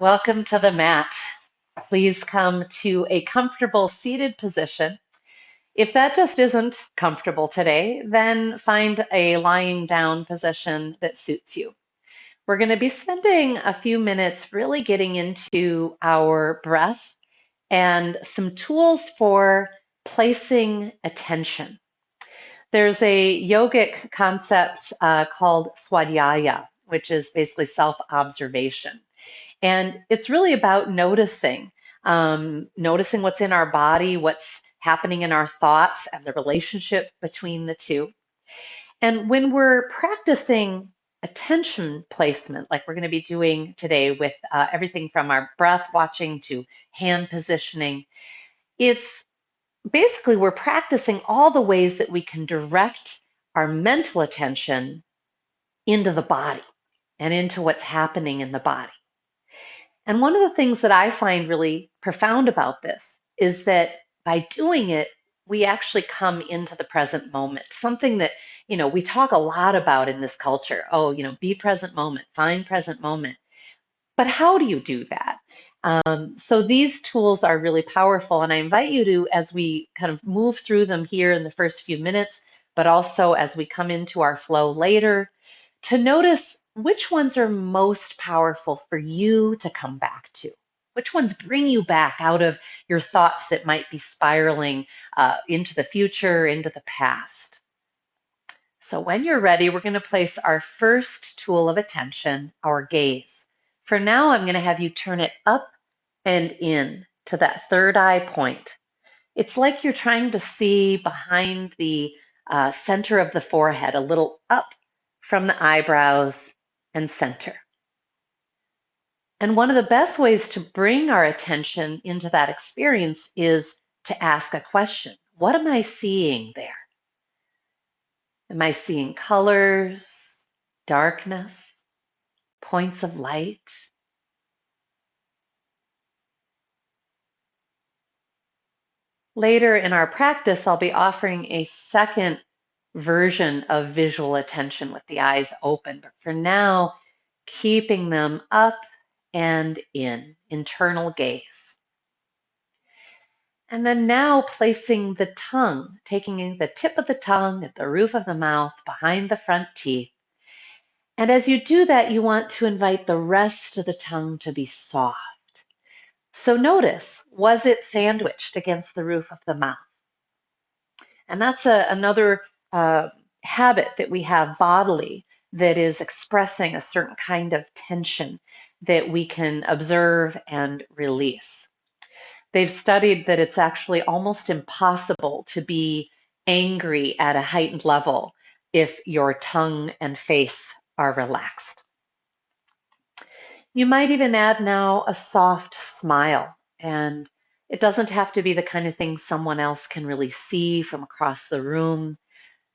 Welcome to the mat. Please come to a comfortable seated position. If that just isn't comfortable today, then find a lying down position that suits you. We're going to be spending a few minutes really getting into our breath and some tools for placing attention. There's a yogic concept called swadhyaya, which is basically self observation. And it's really about noticing what's in our body, what's happening in our thoughts, and the relationship between the two. And when we're practicing attention placement, like we're going to be doing today with everything from our breath watching to hand positioning, it's basically we're practicing all the ways that we can direct our mental attention into the body and into what's happening in the body. And one of the things that I find really profound about this is that by doing it, we actually come into the present moment. Something that, we talk a lot about in this culture. Oh, be present moment, find present moment. But how do you do that? So these tools are really powerful. And I invite you to, as we kind of move through them here in the first few minutes, but also as we come into our flow later, to notice which ones are most powerful for you to come back to. Which ones bring you back out of your thoughts that might be spiraling into the future, into the past. So when you're ready, we're going to place our first tool of attention, our gaze. For now, I'm going to have you turn it up and in to that third eye point. It's like you're trying to see behind the center of the forehead, a little up from the eyebrows and center. And one of the best ways to bring our attention into that experience is to ask a question. What am I seeing there? Am I seeing colors, darkness, points of light? Later in our practice, I'll be offering a second version of visual attention with the eyes open. But for now, keeping them up and in, internal gaze. And then now placing the tongue, taking the tip of the tongue at the roof of the mouth behind the front teeth. And as you do that, you want to invite the rest of the tongue to be soft. So notice, was it sandwiched against the roof of the mouth? And that's another habit that we have bodily that is expressing a certain kind of tension that we can observe and release. They've studied that it's actually almost impossible to be angry at a heightened level if your tongue and face are relaxed. You might even add now a soft smile, and it doesn't have to be the kind of thing someone else can really see from across the room.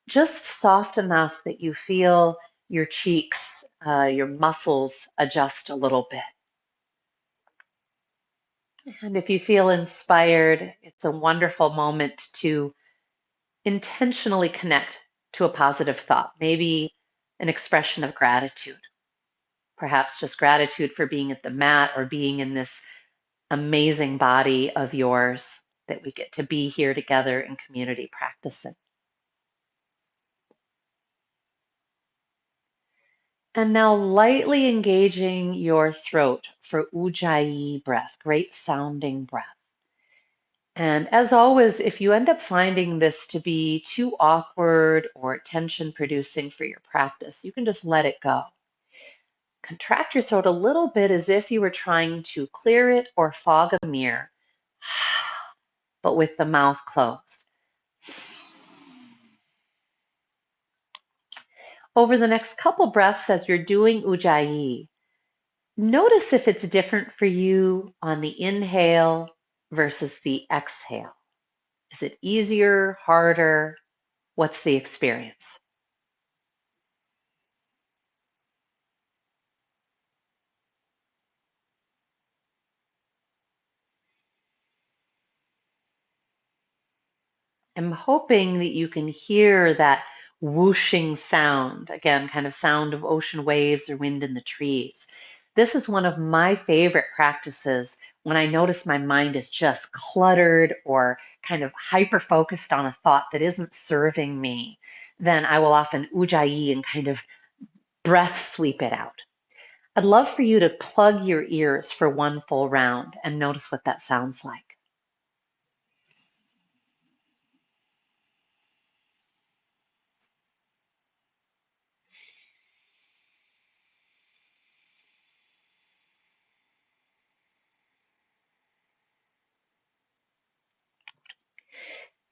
Just soft enough that you feel your cheeks, your muscles adjust a little bit. And if you feel inspired, it's a wonderful moment to intentionally connect to a positive thought, maybe an expression of gratitude, perhaps just gratitude for being at the mat or being in this amazing body of yours that we get to be here together in community practicing. And now lightly engaging your throat for ujjayi breath, great sounding breath. And as always, if you end up finding this to be too awkward or tension producing for your practice, you can just let it go. Contract your throat a little bit as if you were trying to clear it or fog a mirror, but with the mouth closed. Over the next couple breaths as you're doing ujjayi, notice if it's different for you on the inhale versus the exhale. Is it easier, harder? What's the experience? I'm hoping that you can hear that whooshing sound, again, kind of sound of ocean waves or wind in the trees. This is one of my favorite practices when I notice my mind is just cluttered or kind of hyper focused on a thought that isn't serving me. Then I will often ujjayi and kind of breath sweep it out. I'd love for you to plug your ears for one full round and notice what that sounds like.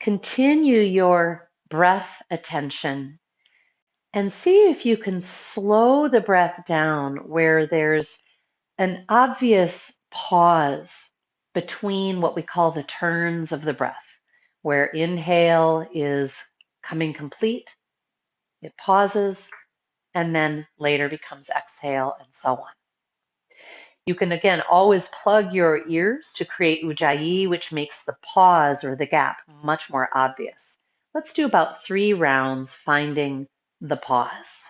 Continue your breath attention and see if you can slow the breath down where there's an obvious pause between what we call the turns of the breath, where inhale is coming complete, it pauses, and then later becomes exhale, and so on. You can again always plug your ears to create ujjayi, which makes the pause or the gap much more obvious. Let's do about 3 rounds finding the pause.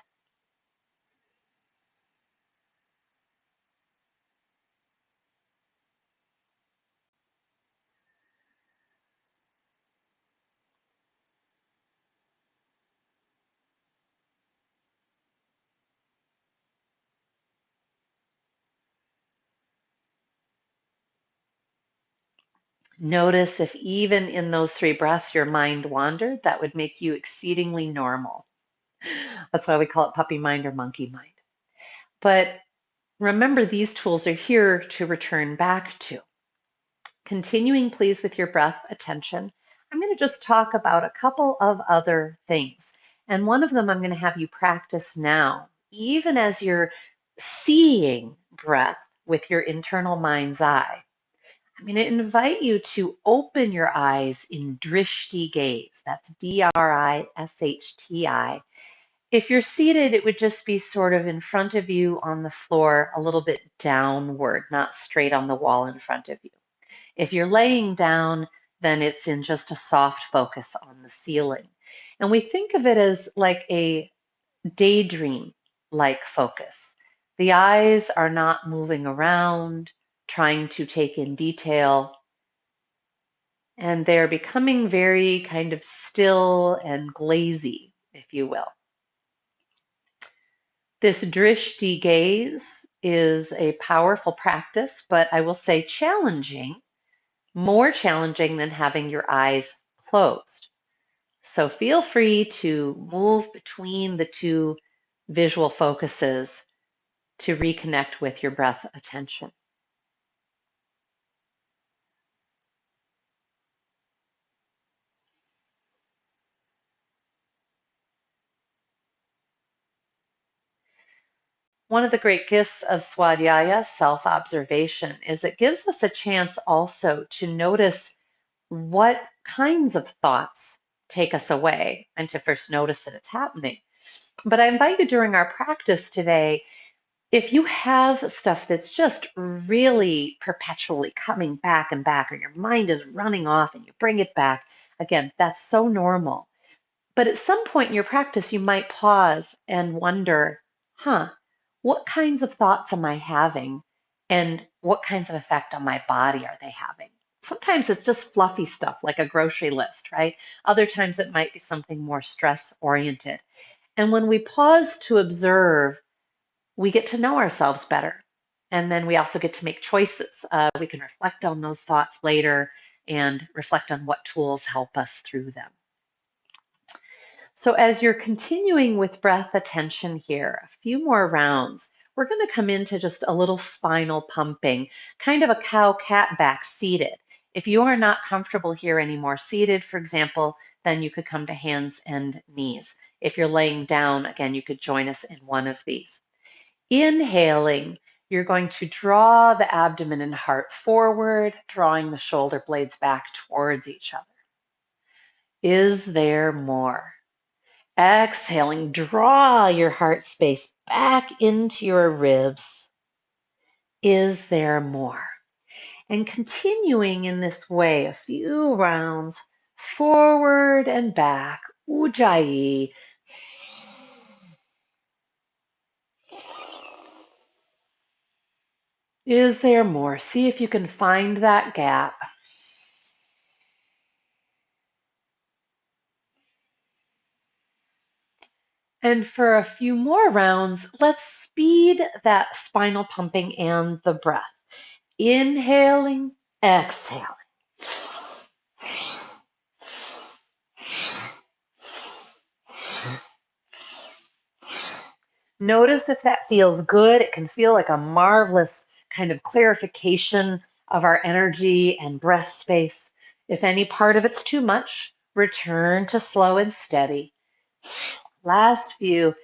Notice if even in those 3 breaths your mind wandered, that would make you exceedingly normal. That's why we call it puppy mind or monkey mind. But remember, these tools are here to return back to. Continuing, please, with your breath attention, I'm going to just talk about a couple of other things. And one of them I'm going to have you practice now, even as you're seeing breath with your internal mind's eye. I'm going to invite you to open your eyes in drishti gaze. That's drishti. If you're seated, it would just be sort of in front of you on the floor, a little bit downward, not straight on the wall in front of you. If you're laying down, then it's in just a soft focus on the ceiling. And we think of it as like a daydream like focus. The eyes are not moving around, trying to take in detail, and they're becoming very kind of still and glazy, if you will. This drishti gaze is a powerful practice, but I will say challenging, more challenging than having your eyes closed. So feel free to move between the two visual focuses to reconnect with your breath attention. One of the great gifts of swadhyaya, self-observation, is it gives us a chance also to notice what kinds of thoughts take us away and to first notice that it's happening. But I invite you during our practice today, if you have stuff that's just really perpetually coming back and back, or your mind is running off and you bring it back, again, that's so normal. But at some point in your practice, you might pause and wonder, what kinds of thoughts am I having? And what kinds of effect on my body are they having? Sometimes it's just fluffy stuff like a grocery list, right? Other times it might be something more stress oriented. And when we pause to observe, we get to know ourselves better. And then we also get to make choices. We can reflect on those thoughts later and reflect on what tools help us through them. So as you're continuing with breath attention here, a few more rounds, we're going to come into just a little spinal pumping, kind of a cow-cat back seated. If you are not comfortable here anymore seated, for example, then you could come to hands and knees. If you're laying down, again, you could join us in one of these. Inhaling, you're going to draw the abdomen and heart forward, drawing the shoulder blades back towards each other. Is there more? Exhaling, draw your heart space back into your ribs. Is there more? And continuing in this way, a few rounds forward and back, ujjayi. Is there more? See if you can find that gap. And for a few more rounds, let's speed that spinal pumping and the breath. Inhaling, exhaling. Notice if that feels good. It can feel like a marvelous kind of clarification of our energy and breath space. If any part of it's too much, return to slow and steady. Last few.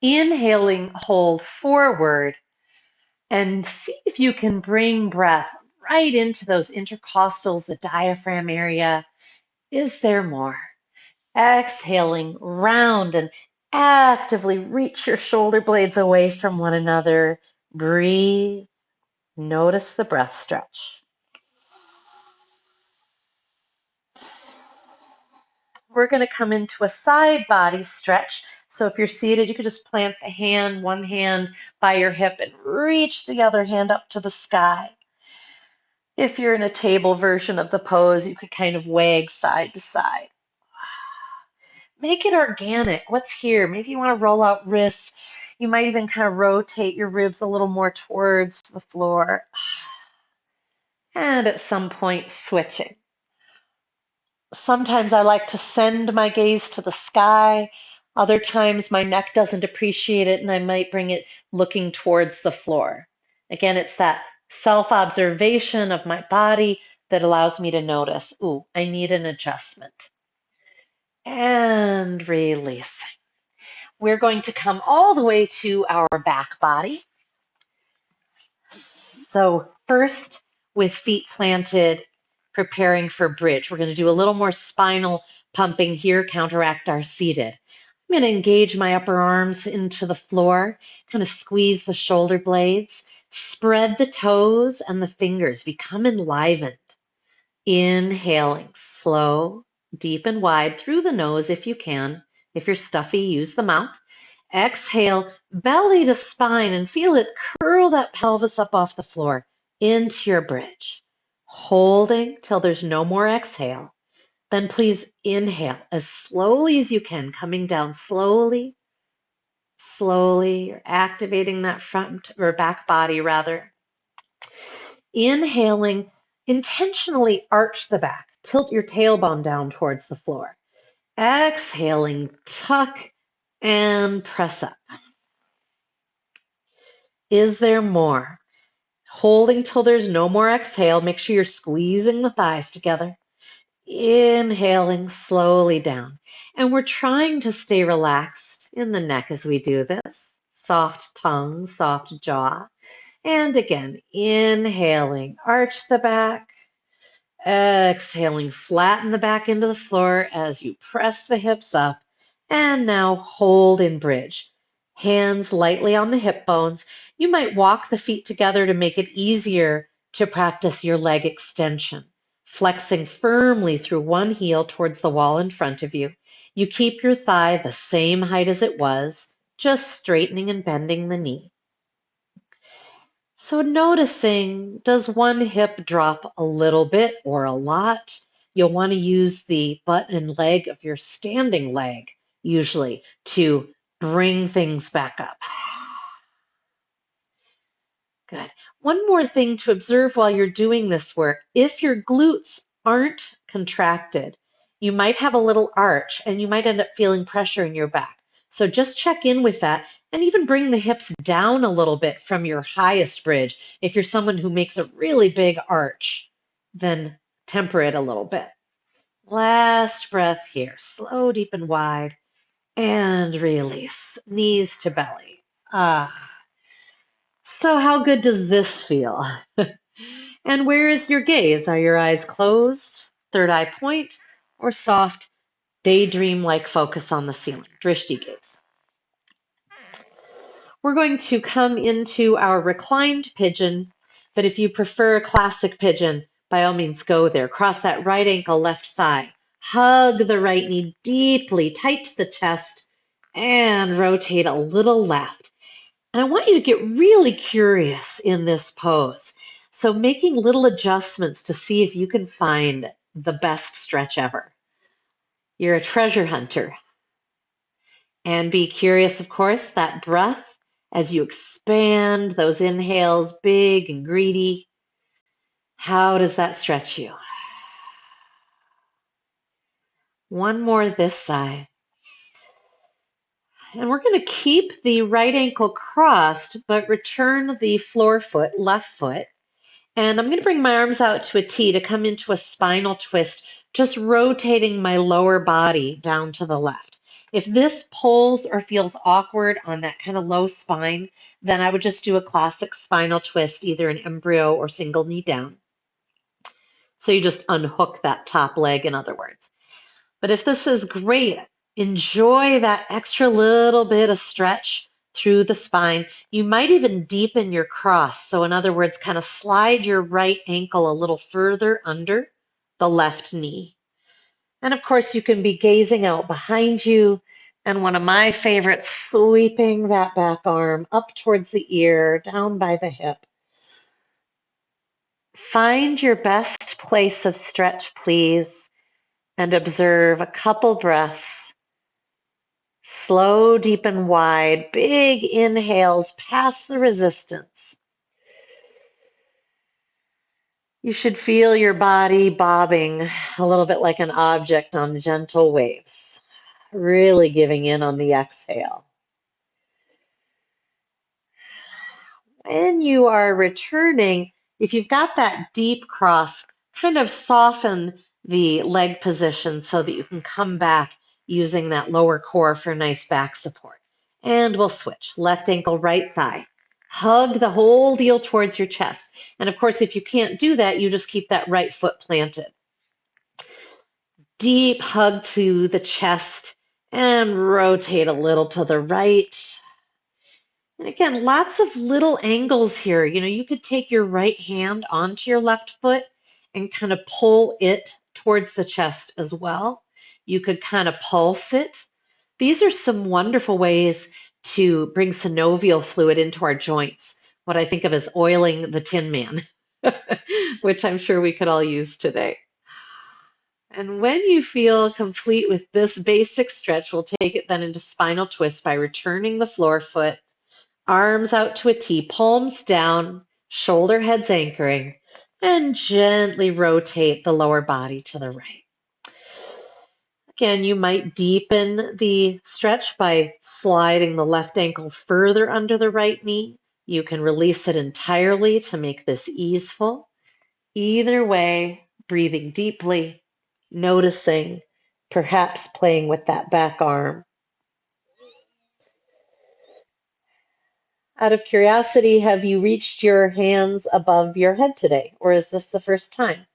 Inhaling, hold forward, and see if you can bring breath right into those intercostals, the diaphragm area. Is there more? Exhaling, round and actively reach your shoulder blades away from one another. Breathe. Notice the breath stretch. We're going to come into a side body stretch. So if you're seated, you could just plant one hand by your hip and reach the other hand up to the sky. If you're in a table version of the pose, you could kind of wag side to side. Make it organic. What's here? Maybe you want to roll out wrists. You might even kind of rotate your ribs a little more towards the floor. And at some point, switching. Sometimes I like to send my gaze to the sky. Other times my neck doesn't appreciate it and I might bring it looking towards the floor. Again, it's that self-observation of my body that allows me to notice, ooh, I need an adjustment. And releasing. We're going to come all the way to our back body. So first, with feet planted, preparing for bridge. We're going to do a little more spinal pumping here, counteract our seated. I'm going to engage my upper arms into the floor, kind of squeeze the shoulder blades, spread the toes and the fingers, become enlivened. Inhaling, slow, deep and wide through the nose if you can. If you're stuffy, use the mouth. Exhale, belly to spine, and feel it curl that pelvis up off the floor into your bridge. Holding till there's no more exhale. Then please inhale as slowly as you can, coming down slowly, slowly. You're activating that front or back body rather. Inhaling, intentionally arch the back. Tilt your tailbone down towards the floor. Exhaling, tuck and press up. Is there more? Holding till there's no more exhale. Make sure you're squeezing the thighs together. Inhaling slowly down. And we're trying to stay relaxed in the neck as we do this. Soft tongue, soft jaw. And again, inhaling, arch the back. Exhaling, flatten the back into the floor as you press the hips up. And now hold in bridge. Hands lightly on the hip bones. You might walk the feet together to make it easier to practice your leg extension. Flexing firmly through one heel towards the wall in front of you. You keep your thigh the same height as it was, just straightening and bending the knee. So noticing, does one hip drop a little bit or a lot? You'll want to use the butt and leg of your standing leg, usually, to bring things back up. Good. One more thing to observe while you're doing this work. If your glutes aren't contracted, you might have a little arch and you might end up feeling pressure in your back. So just check in with that and even bring the hips down a little bit from your highest bridge. If you're someone who makes a really big arch, then temper it a little bit. Last breath here. Slow, deep, and wide. And release. Knees to belly. So how good does this feel? And where is your gaze? Are your eyes closed, third eye point, or soft, daydream-like focus on the ceiling? Drishti gaze. We're going to come into our reclined pigeon, but if you prefer a classic pigeon, by all means go there. Cross that right ankle, left thigh. Hug the right knee deeply, tight to the chest, and rotate a little left. And I want you to get really curious in this pose. So making little adjustments to see if you can find the best stretch ever. You're a treasure hunter. And be curious, of course, that breath as you expand those inhales, big and greedy. How does that stretch you? One more this side. And we're going to keep the right ankle crossed, but return the floor foot, left foot. And I'm going to bring my arms out to a T to come into a spinal twist, just rotating my lower body down to the left. If this pulls or feels awkward on that kind of low spine, then I would just do a classic spinal twist, either an embryo or single knee down. So you just unhook that top leg, in other words. But if this is great, enjoy that extra little bit of stretch through the spine. You might even deepen your cross. So in other words, kind of slide your right ankle a little further under the left knee. And of course, you can be gazing out behind you. And one of my favorites, sweeping that back arm up towards the ear, down by the hip. Find your best place of stretch, please, and observe a couple breaths. Slow, deep, and wide. Big inhales past the resistance. You should feel your body bobbing a little bit like an object on gentle waves. Really giving in on the exhale. When you are returning, if you've got that deep cross, kind of soften the leg position so that you can come back using that lower core for nice back support. And we'll switch. Left ankle, right thigh. Hug the whole deal towards your chest. And of course, if you can't do that, you just keep that right foot planted. Deep hug to the chest and rotate a little to the right. And again, lots of little angles here. You know, you could take your right hand onto your left foot and kind of pull it towards the chest as well. You could kind of pulse it. These are some wonderful ways to bring synovial fluid into our joints, what I think of as oiling the Tin Man, which I'm sure we could all use today. And when you feel complete with this basic stretch, we'll take it then into spinal twist by returning the floor foot, arms out to a T, palms down, shoulder heads anchoring, and gently rotate the lower body to the right. Again, you might deepen the stretch by sliding the left ankle further under the right knee. You can release it entirely to make this easeful. Either way, breathing deeply, noticing, perhaps playing with that back arm. Out of curiosity, have you reached your hands above your head today, or is this the first time?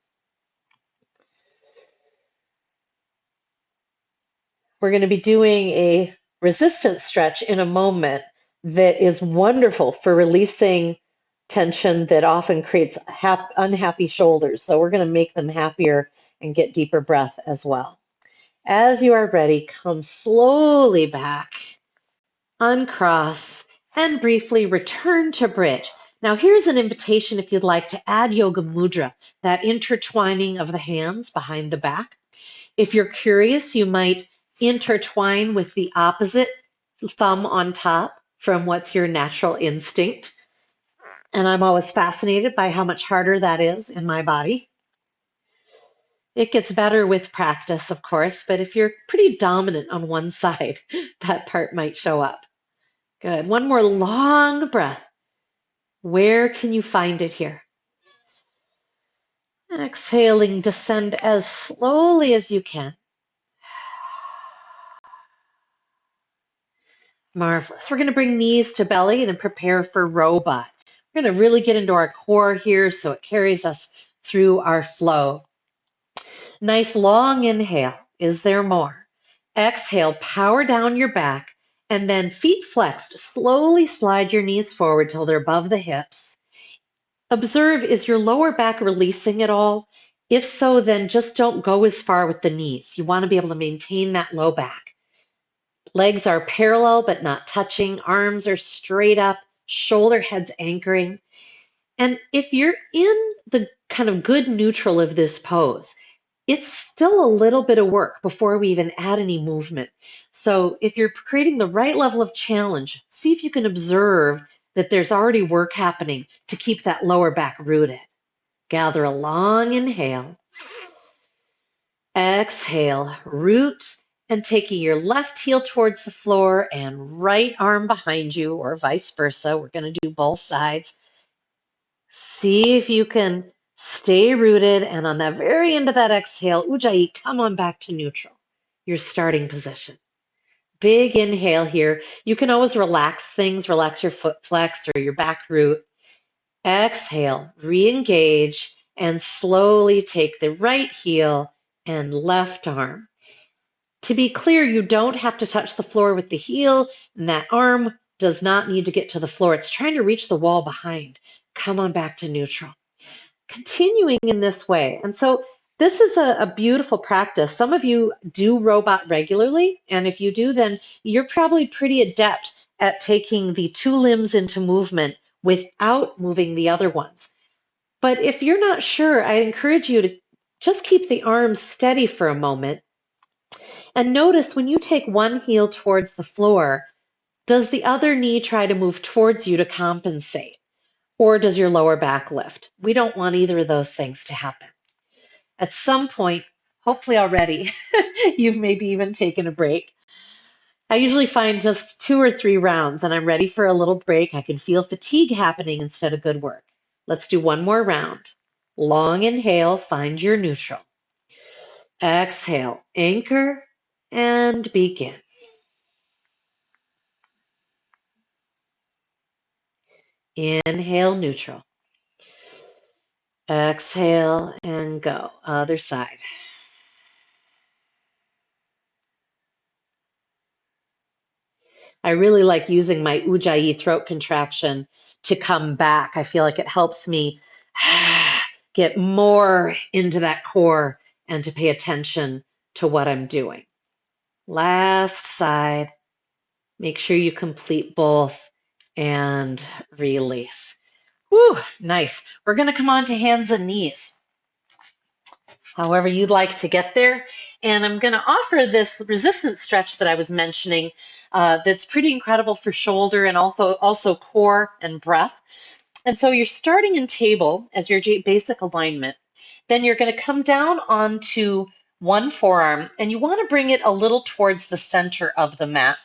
We're going to be doing a resistance stretch in a moment that is wonderful for releasing tension that often creates unhappy shoulders. So we're going to make them happier and get deeper breath as well. As you are ready, come slowly back, uncross, and briefly return to bridge. Now here's an invitation if you'd like to add yoga mudra, that intertwining of the hands behind the back. If you're curious, you might intertwine with the opposite thumb on top from what's your natural instinct. And I'm always fascinated by how much harder that is in my body. It gets better with practice, of course, but if you're pretty dominant on one side, that part might show up. Good. One more long breath. Where can you find it here? Exhaling, descend as slowly as you can. Marvelous. We're going to bring knees to belly and prepare for robot. We're going to really get into our core here so it carries us through our flow. Nice long inhale. Is there more? Exhale, power down your back, and then feet flexed. Slowly slide your knees forward till they're above the hips. Observe, is your lower back releasing at all? If so, then just don't go as far with the knees. You want to be able to maintain that low back. Legs are parallel but not touching. Arms are straight up, shoulder heads anchoring. And if you're in the kind of good neutral of this pose, it's still a little bit of work before we even add any movement. So if you're creating the right level of challenge, see if you can observe that there's already work happening to keep that lower back rooted. Gather a long inhale. Exhale, root, and taking your left heel towards the floor and right arm behind you, or vice versa. We're going to do both sides. See if you can stay rooted, and on the very end of that exhale, Ujjayi, come on back to neutral, your starting position. Big inhale here. You can always relax things, relax your foot flex or your back root. Exhale, re-engage, and slowly take the right heel and left arm. To be clear, you don't have to touch the floor with the heel, and that arm does not need to get to the floor. It's trying to reach the wall behind. Come on back to neutral. Continuing in this way. And so this is a beautiful practice. Some of you do robot regularly, and if you do, then you're probably pretty adept at taking the two limbs into movement without moving the other ones. But if you're not sure, I encourage you to just keep the arms steady for a moment and notice when you take one heel towards the floor, does the other knee try to move towards you to compensate? Or does your lower back lift? We don't want either of those things to happen. At some point, hopefully already, you've maybe even taken a break. I usually find just 2 or 3 rounds and I'm ready for a little break. I can feel fatigue happening instead of good work. Let's do one more round. Long inhale, find your neutral. Exhale, anchor, and begin. Inhale, neutral. Exhale, and go. Other side. I really like using my Ujjayi throat contraction to come back. I feel like it helps me get more into that core and to pay attention to what I'm doing. Last side. Make sure you complete both and release. Whew, nice. We're going to come on to hands and knees, however you'd like to get there. And I'm going to offer this resistance stretch that I was mentioning that's pretty incredible for shoulder and also core and breath. And so you're starting in table as your basic alignment. Then you're going to come down onto one forearm, and you want to bring it a little towards the center of the mat.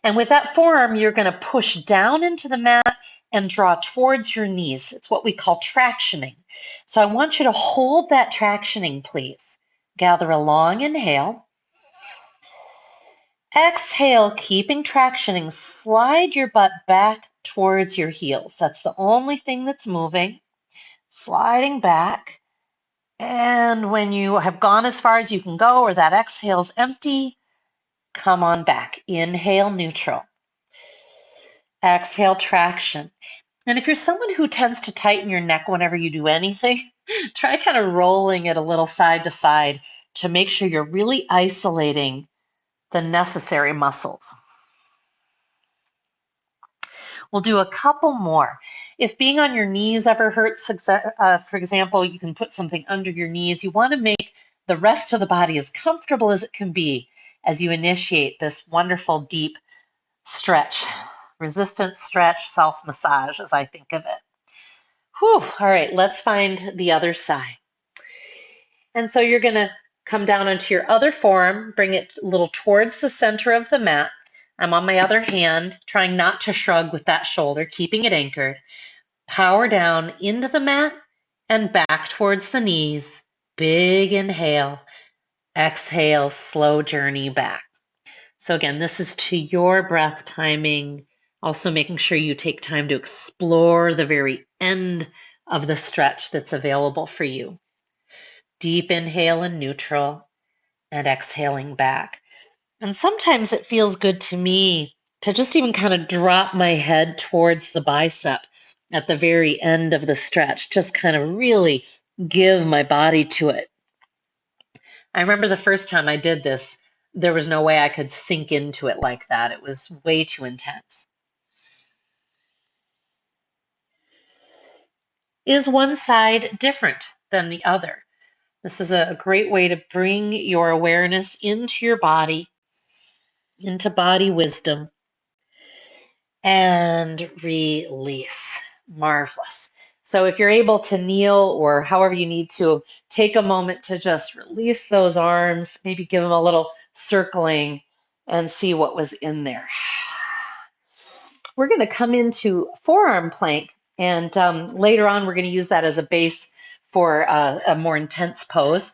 And with that forearm, you're going to push down into the mat and draw towards your knees. It's what we call tractioning. So I want you to hold that tractioning, please. Gather a long inhale. Exhale, keeping tractioning. Slide your butt back towards your heels. That's the only thing that's moving. Sliding back. And when you have gone as far as you can go, or that exhale's empty, come on back. Inhale, neutral. Exhale, traction. And if you're someone who tends to tighten your neck whenever you do anything, try kind of rolling it a little side to side to make sure you're really isolating the necessary muscles. We'll do a couple more. If being on your knees ever hurts, for example, you can put something under your knees. You want to make the rest of the body as comfortable as it can be as you initiate this wonderful deep stretch. Resistance stretch, self-massage, as I think of it. Whew. All right, let's find the other side. And so you're going to come down onto your other forearm, bring it a little towards the center of the mat. I'm on my other hand, trying not to shrug with that shoulder, keeping it anchored. Power down into the mat and back towards the knees. Big inhale. Exhale, slow journey back. So again, this is to your breath timing. Also making sure you take time to explore the very end of the stretch that's available for you. Deep inhale in neutral and exhaling back. And sometimes it feels good to me to just even kind of drop my head towards the bicep at the very end of the stretch, just kind of really give my body to it. I remember the first time I did this, there was no way I could sink into it like that. It was way too intense. Is one side different than the other? This is a great way to bring your awareness into your body, into body wisdom, and release. Marvelous. So if you're able to kneel or however you need to, take a moment to just release those arms, maybe give them a little circling and see what was in there. We're going to come into forearm plank, and later on we're going to use that as a base for a more intense pose,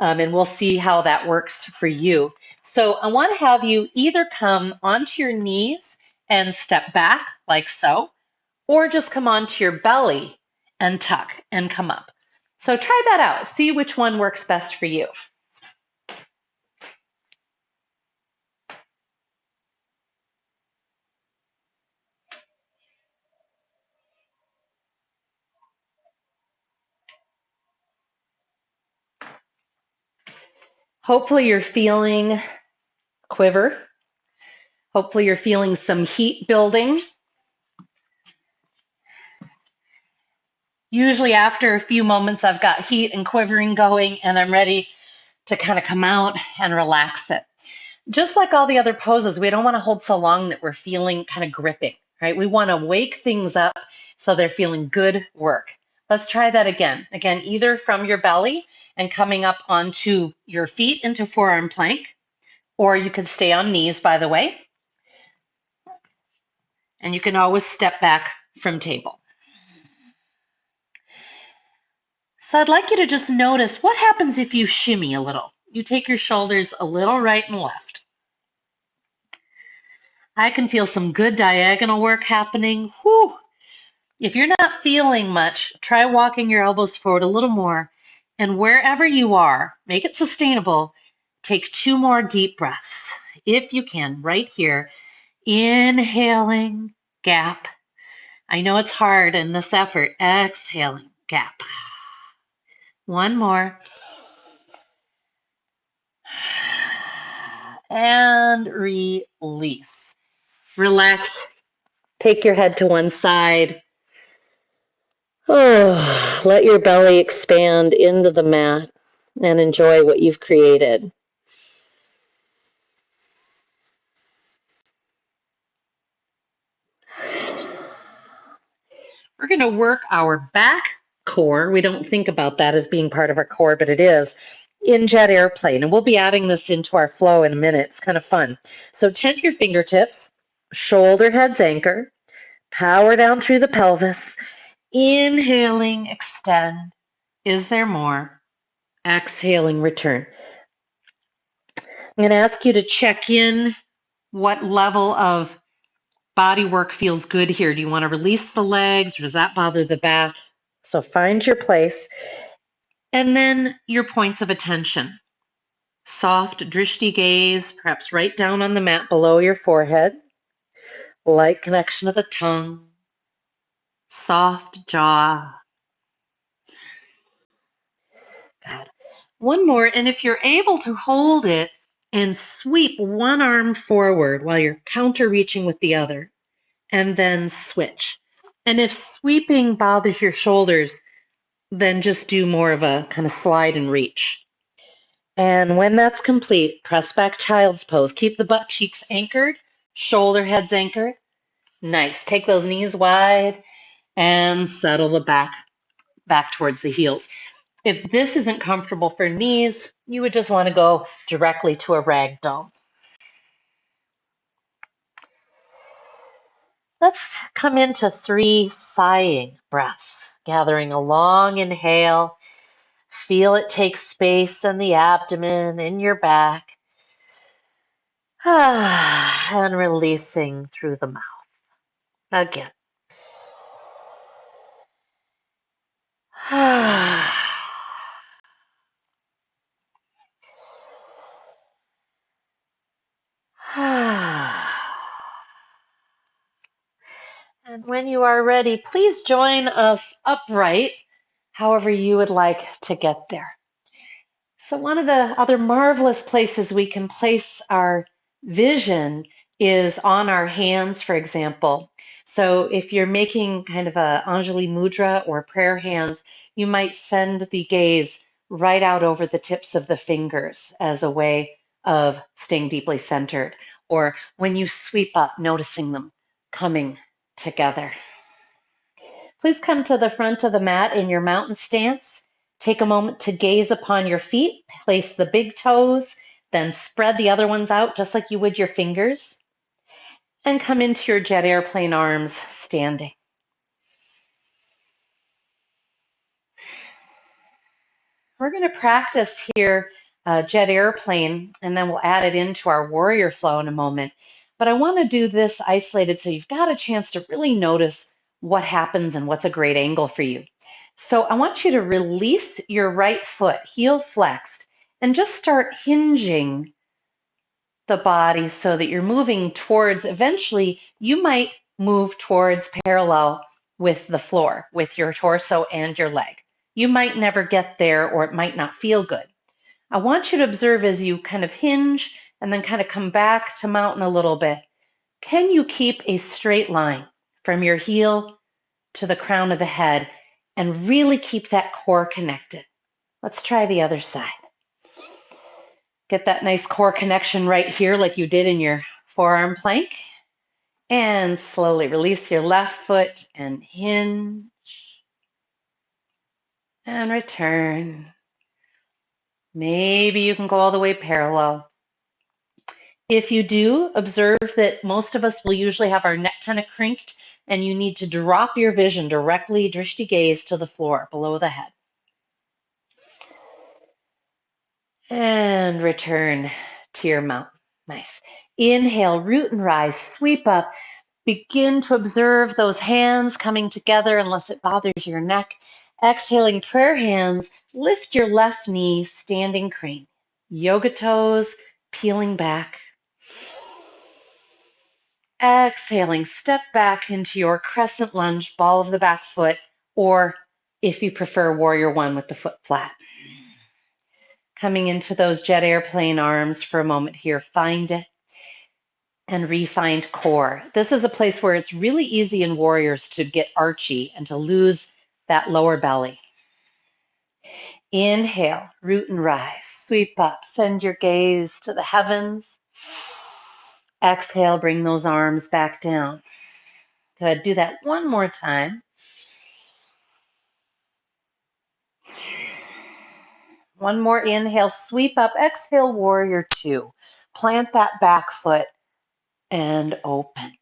and we'll see how that works for you. So I want to have you either come onto your knees and step back like so, or just come onto your belly and tuck and come up. So try that out. See which one works best for you. Hopefully you're feeling quiver. Hopefully you're feeling some heat building. Usually after a few moments, I've got heat and quivering going, and I'm ready to kind of come out and relax it. Just like all the other poses, we don't want to hold so long that we're feeling kind of gripping, right? We want to wake things up so they're feeling good work. Let's try that again. Again, either from your belly and coming up onto your feet into forearm plank, or you can stay on knees, by the way. And you can always step back from table. So I'd like you to just notice what happens if you shimmy a little. You take your shoulders a little right and left. I can feel some good diagonal work happening. Whew. If you're not feeling much, try walking your elbows forward a little more. And wherever you are, make it sustainable. Take 2 more deep breaths, if you can, right here. Inhaling, gap. I know it's hard in this effort. Exhaling, gap. 1 more. And release. Relax. Take your head to one side. Oh, let your belly expand into the mat and enjoy what you've created. We're going to work our back core. We don't think about that as being part of our core, but it is in jet airplane. And we'll be adding this into our flow in a minute. It's kind of fun. So tent your fingertips, shoulder heads anchor, power down through the pelvis. Inhaling, extend. Is there more? Exhaling, return. I'm going to ask you to check in what level of body work feels good here. Do you want to release the legs or does that bother the back? So find your place. And then your points of attention. Soft drishti gaze, perhaps right down on the mat below your forehead. Light connection of the tongue. Soft jaw. Good. One more, and if you're able to hold it and sweep one arm forward while you're counter reaching with the other, and then switch. And if sweeping bothers your shoulders, then just do more of a kind of slide and reach. And when that's complete, press back child's pose. Keep the butt cheeks anchored, shoulder heads anchored. Nice. Take those knees wide and settle the back towards the heels. If this isn't comfortable for knees, you would just want to go directly to a rag doll. Let's come into 3 sighing breaths, gathering a long inhale. Feel it take space in the abdomen, in your back, and releasing through the mouth. Again. And when you are ready, please join us upright, however you would like to get there. So one of the other marvelous places we can place our vision is on our hands, for example. So if you're making kind of a Anjali mudra or prayer hands, you might send the gaze right out over the tips of the fingers as a way of staying deeply centered. Or when you sweep up, noticing them coming together. Please come to the front of the mat in your mountain stance. Take a moment to gaze upon your feet. Place the big toes, then spread the other ones out just like you would your fingers. And come into your jet airplane arms standing. We're going to practice here jet airplane, and then we'll add it into our warrior flow in a moment. But I want to do this isolated so you've got a chance to really notice what happens and what's a great angle for you. So I want you to release your right foot, heel flexed, and just start hinging the body so that you're moving towards, eventually, you might move towards parallel with the floor, with your torso and your leg. You might never get there, or it might not feel good. I want you to observe as you kind of hinge and then kind of come back to mountain a little bit. Can you keep a straight line from your heel to the crown of the head and really keep that core connected? Let's try the other side. Get that nice core connection right here like you did in your forearm plank. And slowly release your left foot and hinge and return. Maybe you can go all the way parallel. If you do, observe that most of us will usually have our neck kind of crinked, and you need to drop your vision directly, drishti gaze, to the floor below the head. And return to your mountain. Nice. Inhale, root and rise, sweep up. Begin to observe those hands coming together unless it bothers your neck. Exhaling, prayer hands, lift your left knee, standing crane. Yoga toes, peeling back. Exhaling, step back into your crescent lunge, ball of the back foot, or if you prefer, warrior one with the foot flat. Coming into those jet airplane arms for a moment here. Find it and refined core. This is a place where it's really easy in warriors to get archy and to lose that lower belly. Inhale, root and rise, sweep up, send your gaze to the heavens. Exhale, bring those arms back down. Good, do that one more time. One more inhale, sweep up, exhale, warrior two. Plant that back foot and open.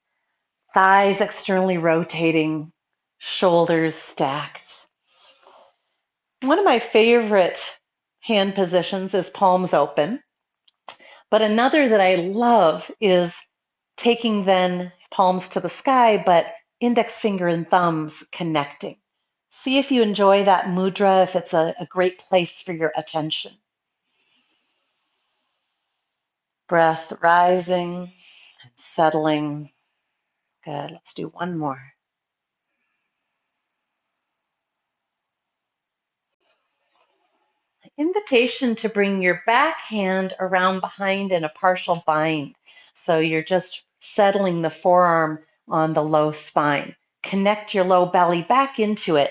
Thighs externally rotating, shoulders stacked. One of my favorite hand positions is palms open, but another that I love is taking then palms to the sky, but index finger and thumbs connecting. See if you enjoy that mudra, if it's a great place for your attention. Breath rising and settling. Good, let's do one more. Invitation to bring your back hand around behind in a partial bind. So you're just settling the forearm on the low spine. Connect your low belly back into it.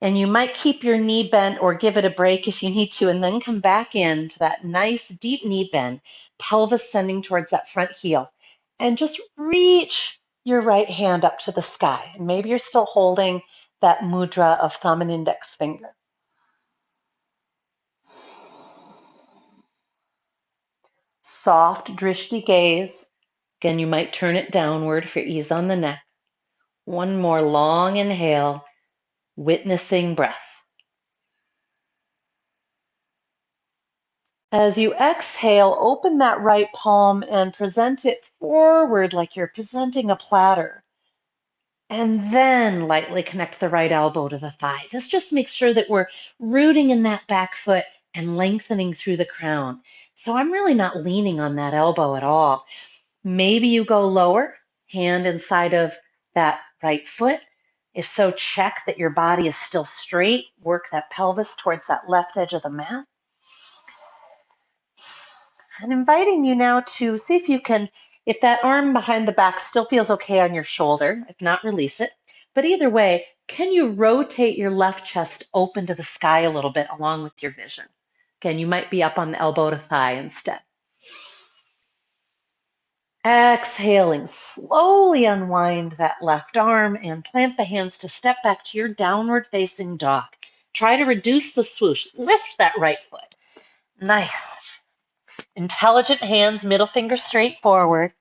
And you might keep your knee bent or give it a break if you need to, and then come back into that nice deep knee bend, pelvis sending towards that front heel. And just reach your right hand up to the sky. And maybe you're still holding that mudra of thumb and index finger. Soft drishti gaze. Again, you might turn it downward for ease on the neck. One more long inhale, witnessing breath. As you exhale, open that right palm and present it forward like you're presenting a platter. And then lightly connect the right elbow to the thigh. This just makes sure that we're rooting in that back foot and lengthening through the crown. So I'm really not leaning on that elbow at all. Maybe you go lower, hand inside of that right foot. If so, check that your body is still straight. Work that pelvis towards that left edge of the mat. And inviting you now to see if you can If that arm behind the back still feels okay on your shoulder, if not, release it. But either way, can you rotate your left chest open to the sky a little bit along with your vision? Again, you might be up on the elbow to thigh instead. Exhaling, slowly unwind that left arm and plant the hands to step back to your downward facing dog. Try to reduce the swoosh. Lift that right foot. Nice. Intelligent hands, middle finger straight forward.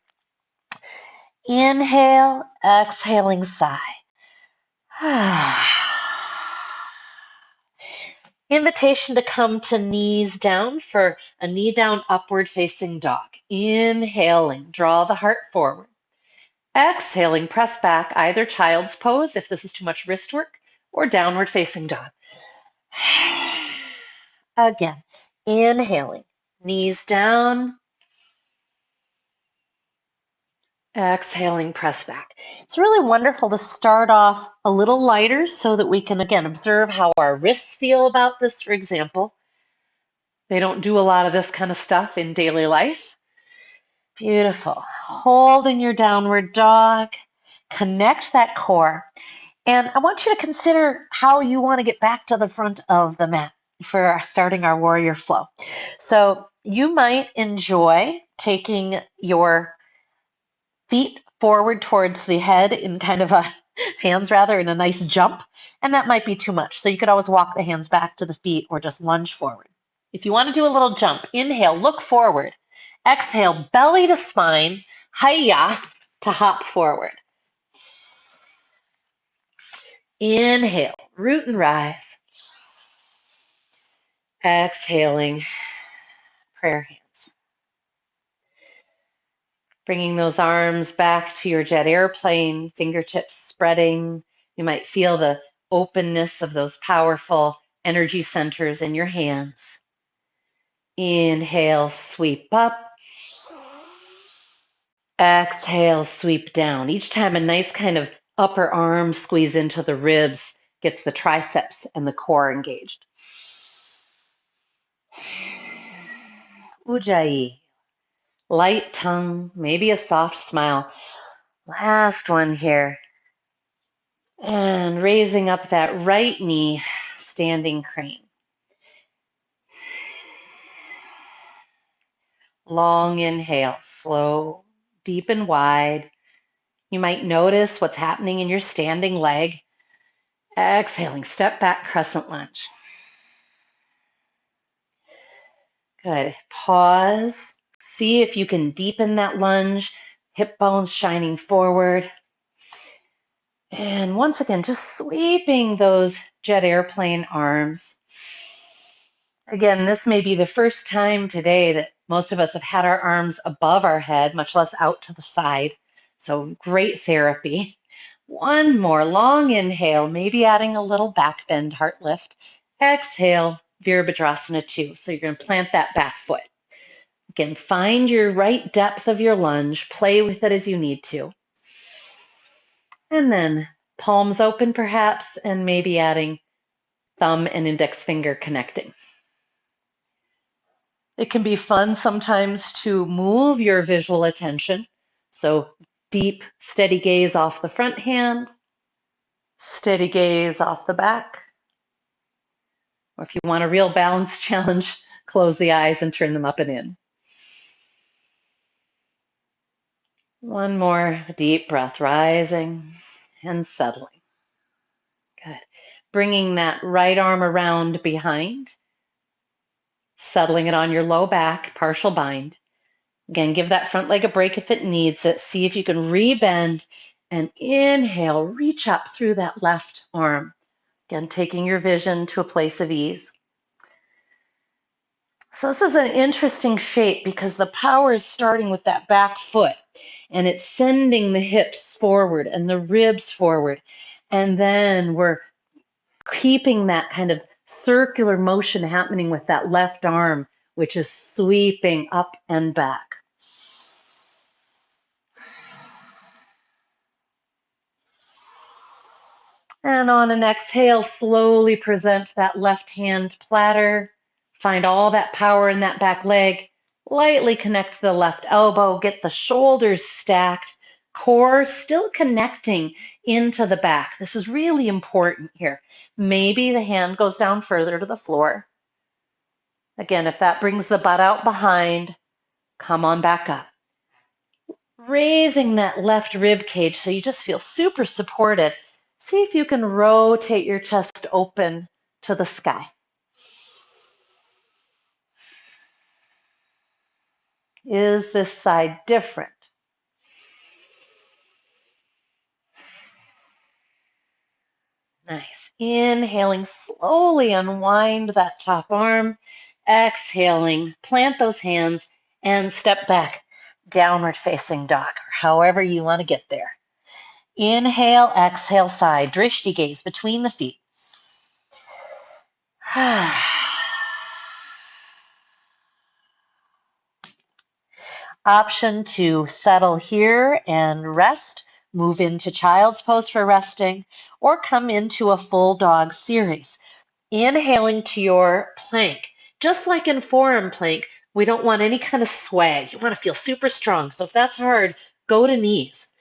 Inhale, exhaling, sigh. Invitation to come to knees down for a knee down upward facing dog. Inhaling, draw the heart forward. Exhaling, press back, either child's pose if this is too much wrist work, or downward facing dog. Again, inhaling, knees down. Exhaling, press back. It's really wonderful to start off a little lighter so that we can, again, observe how our wrists feel about this, for example. They don't do a lot of this kind of stuff in daily life. Beautiful. Hold in your downward dog. Connect that core. And I want you to consider how you want to get back to the front of the mat for starting our warrior flow. So you might enjoy taking your feet forward towards the head in kind of a hands rather in a nice jump, and that might be too much. So you could always walk the hands back to the feet or just lunge forward. If you want to do a little jump, inhale, look forward. Exhale, belly to spine, hiya, to hop forward. Inhale, root and rise. Exhaling, prayer hands. Bringing those arms back to your jet airplane, fingertips spreading. You might feel the openness of those powerful energy centers in your hands. Inhale, sweep up. Exhale, sweep down. Each time a nice kind of upper arm squeeze into the ribs gets the triceps and the core engaged. Ujjayi. Light tongue, maybe a soft smile. Last one here. And raising up that right knee, standing crane. Long inhale, slow, deep and wide. You might notice what's happening in your standing leg. Exhaling, step back, crescent lunge. Good. Pause. See if you can deepen that lunge, hip bones shining forward. And once again, just sweeping those jet airplane arms. Again, this may be the first time today that most of us have had our arms above our head, much less out to the side. So great therapy. One more long inhale, maybe adding a little back bend, heart lift. Exhale, Virabhadrasana 2. So you're going to plant that back foot. Again, find your right depth of your lunge, play with it as you need to. And then palms open perhaps, and maybe adding thumb and index finger connecting. It can be fun sometimes to move your visual attention. So deep, steady gaze off the front hand, steady gaze off the back. Or if you want a real balance challenge, close the eyes and turn them up and in. One more deep breath, rising and settling. Good. Bringing that right arm around behind, settling it on your low back, partial bind. Again, give that front leg a break if it needs it. See if you can rebend and inhale, reach up through that left arm. Again, taking your vision to a place of ease. So this is an interesting shape because the power is starting with that back foot and it's sending the hips forward and the ribs forward. And then we're keeping that kind of circular motion happening with that left arm, which is sweeping up and back. And on an exhale, slowly present that left hand platter. Find all that power in that back leg. Lightly connect the left elbow, get the shoulders stacked, core still connecting into the back. This is really important here. Maybe the hand goes down further to the floor. Again, if that brings the butt out behind, come on back up. Raising that left rib cage so you just feel super supported. See if you can rotate your chest open to the sky. Is this side different? Nice. Inhaling, slowly unwind that top arm. Exhaling, plant those hands and step back. Downward facing dog, or however you want to get there. Inhale, exhale, side. Drishti gaze between the feet. Option to settle here and rest, move into child's pose for resting, or come into a full dog series. Inhaling to your plank. Just like in forearm plank, we don't want any kind of swag. You want to feel super strong. So if that's hard, go to knees.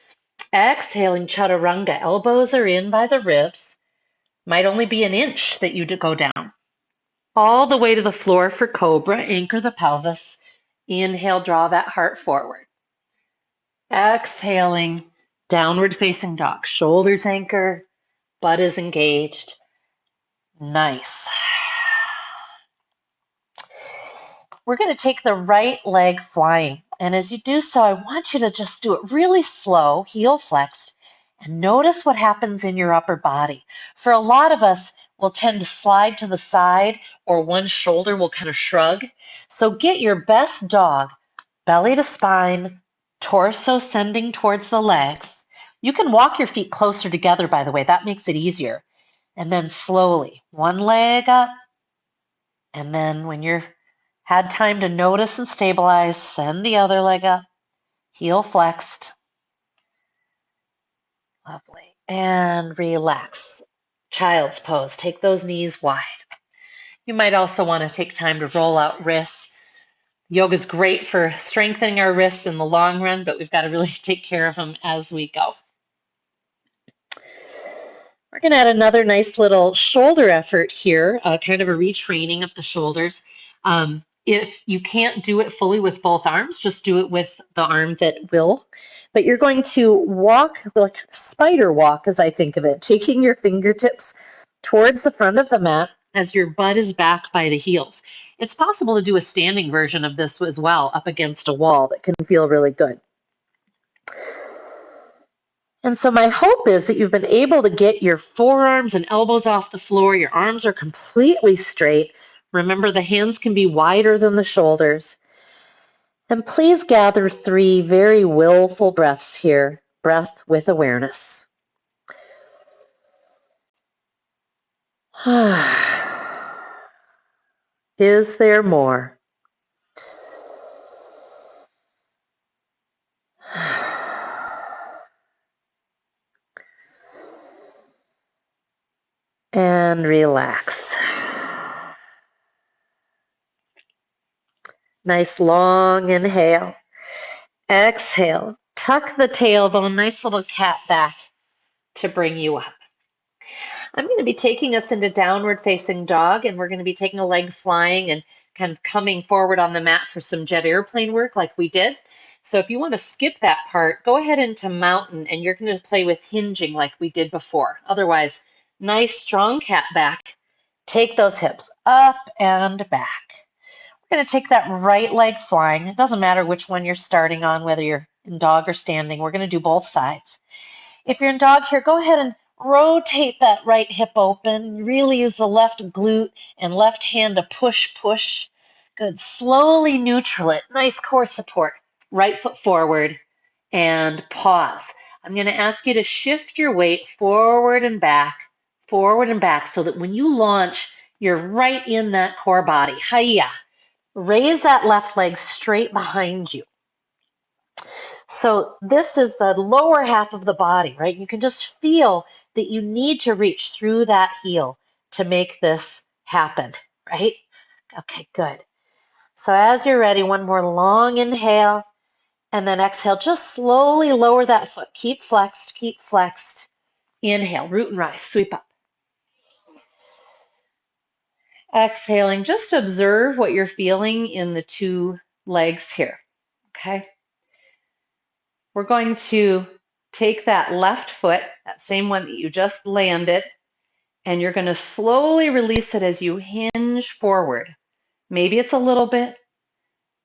Exhaling, chaturanga. Elbows are in by the ribs. Might only be an inch that you go down. All the way to the floor for cobra. Anchor the pelvis. Inhale, draw that heart forward. Exhaling, downward facing dog. Shoulders anchor, butt is engaged. Nice. We're going to take the right leg flying. And as you do so, I want you to just do it really slow, heel flexed, and notice what happens in your upper body. For a lot of us, we'll tend to slide to the side or one shoulder will kind of shrug. So get your best dog, belly to spine, torso sending towards the legs. You can walk your feet closer together, by the way. That makes it easier. And then slowly, one leg up, and then when you're had time to notice and stabilize, send the other leg up, heel flexed. Lovely. And relax. Child's pose. Take those knees wide. You might also want to take time to roll out wrists. Yoga's great for strengthening our wrists in the long run, but we've got to really take care of them as we go. We're going to add another nice little shoulder effort here, kind of a retraining of the shoulders. If you can't do it fully with both arms, just do it with the arm that will. But you're going to walk, like spider walk as I think of it, taking your fingertips towards the front of the mat as your butt is back by the heels. It's possible to do a standing version of this as well, up against a wall that can feel really good. And so my hope is that you've been able to get your forearms and elbows off the floor. Your arms are completely straight. Remember, the hands can be wider than the shoulders. And please gather 3 very willful breaths here. Breath with awareness. Is there more? And relax. Nice long inhale. Exhale. Tuck the tailbone, nice little cat back to bring you up. I'm going to be taking us into downward facing dog, and we're going to be taking a leg flying and kind of coming forward on the mat for some jet airplane work like we did. So if you want to skip that part, go ahead into mountain and you're going to play with hinging like we did before. Otherwise, nice strong cat back. Take those hips up and back. We're going to take that right leg flying. It doesn't matter which one you're starting on, whether you're in dog or standing. We're going to do both sides. If you're in dog here, go ahead and rotate that right hip open. Really use the left glute and left hand to push, push. Good. Slowly neutral it. Nice core support. Right foot forward and pause. I'm going to ask you to shift your weight forward and back so that when you launch, you're right in that core body. Hiya. Raise that left leg straight behind you. So this is the lower half of the body, right? You can just feel that you need to reach through that heel to make this happen, right? Okay, good. So as you're ready, one more long inhale, and then exhale. Just slowly lower that foot. Keep flexed, keep flexed. Inhale, root and rise, sweep up. Exhaling, just observe what you're feeling in the two legs here, okay? We're going to take that left foot, that same one that you just landed, and you're going to slowly release it as you hinge forward. Maybe it's a little bit,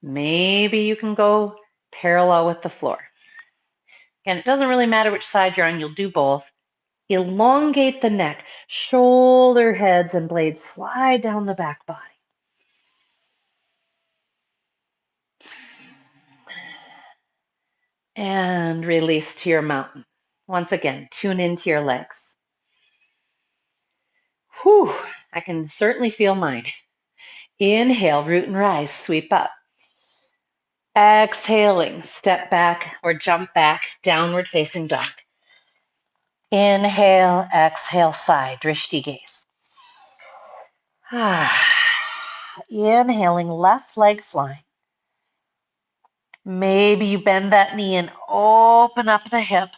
maybe you can go parallel with the floor. And it doesn't really matter which side you're on, you'll do both. Elongate the neck, shoulder heads and blades slide down the back body. And release to your mountain. Once again, tune into your legs. Whew, I can certainly feel mine. Inhale, root and rise, sweep up. Exhaling, step back or jump back, downward facing dog. Inhale, exhale, sigh, drishti gaze. Inhaling, left leg flying. Maybe you bend that knee and open up the hip.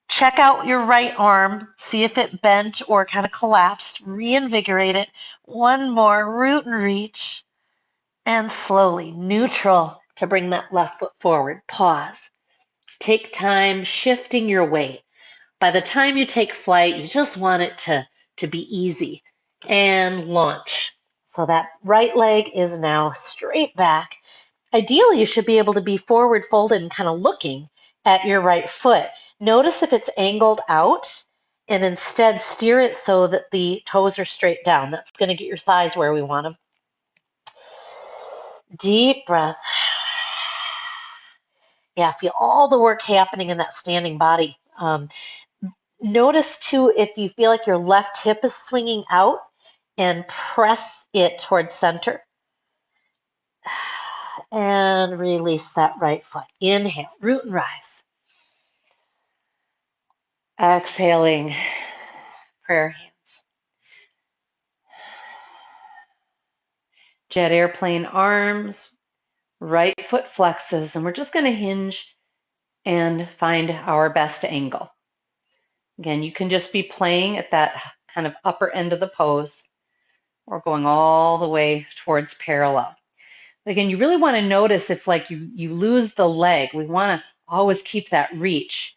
Check out your right arm, see if it bent or kind of collapsed. Reinvigorate it. One more, root and reach. And slowly, neutral to bring that left foot forward. Pause. Take time shifting your weight. By the time you take flight, you just want it to be easy. And launch. So that right leg is now straight back. Ideally, you should be able to be forward folded and kind of looking at your right foot. Notice if it's angled out and instead steer it so that the toes are straight down. That's going to get your thighs where we want them. Deep breath. Yeah, feel all the work happening in that standing body. Notice too if you feel like your left hip is swinging out and press it towards center. And release that right foot. Inhale, root and rise. Exhaling, prayer hands. Jet airplane arms, right foot flexes, and we're just going to hinge and find our best angle. Again, you can just be playing at that kind of upper end of the pose or going all the way towards parallel. But again, you really want to notice if like you lose the leg, we want to always keep that reach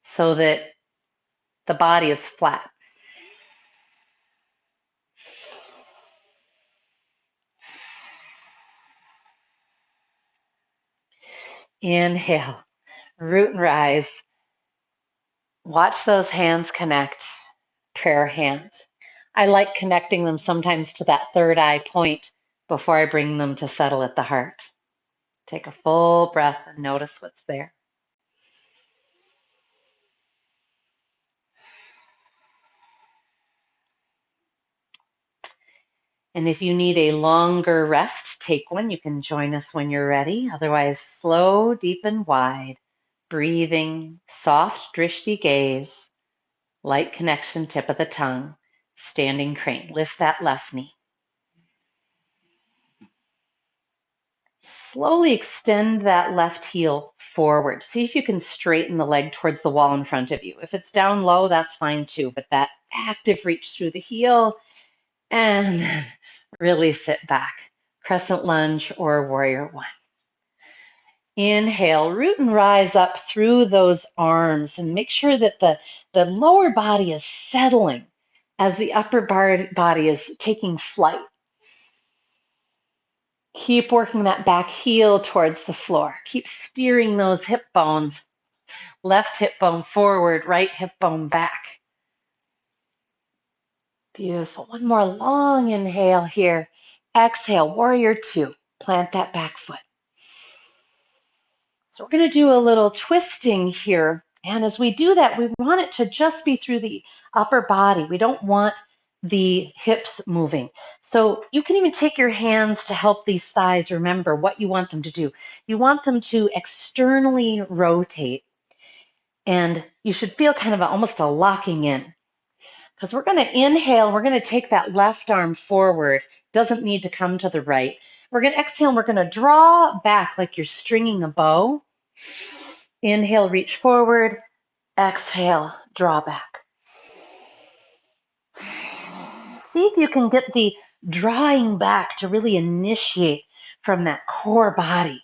so that the body is flat. Inhale, root and rise. Watch those hands connect, prayer hands. I like connecting them sometimes to that third eye point before I bring them to settle at the heart. Take a full breath and notice what's there. And if you need a longer rest, take one. You can join us when you're ready. Otherwise, slow, deep, and wide. Breathing, soft, drishti gaze, light connection, tip of the tongue, standing crane. Lift that left knee. Slowly extend that left heel forward. See if you can straighten the leg towards the wall in front of you. If it's down low, that's fine too, but that active reach through the heel and then really sit back. Crescent lunge or warrior one. Inhale, root and rise up through those arms and make sure that the lower body is settling as the upper body is taking flight. Keep working that back heel towards the floor. Keep steering those hip bones. Left hip bone forward, right hip bone back. Beautiful. One more long inhale here. Exhale, warrior two. Plant that back foot. So we're going to do a little twisting here. And as we do that, we want it to just be through the upper body. We don't want the hips moving. So you can even take your hands to help these thighs remember what you want them to do. You want them to externally rotate. And you should feel kind of almost a locking in. Because we're going to inhale, we're going to take that left arm forward. Doesn't need to come to the right. We're going to exhale and we're going to draw back like you're stringing a bow. Inhale, reach forward. Exhale, draw back. See if you can get the drawing back to really initiate from that core body.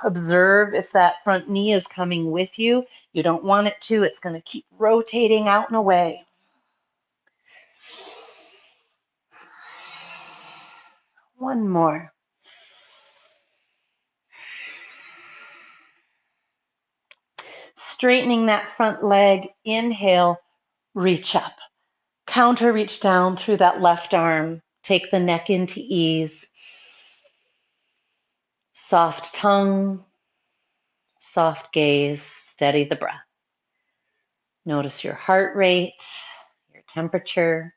Observe if that front knee is coming with you. You don't want it to. It's going to keep rotating out and away. One more. Straightening that front leg. Inhale, reach up. Counter reach down through that left arm. Take the neck into ease. Soft tongue, soft gaze, steady the breath. Notice your heart rate, your temperature.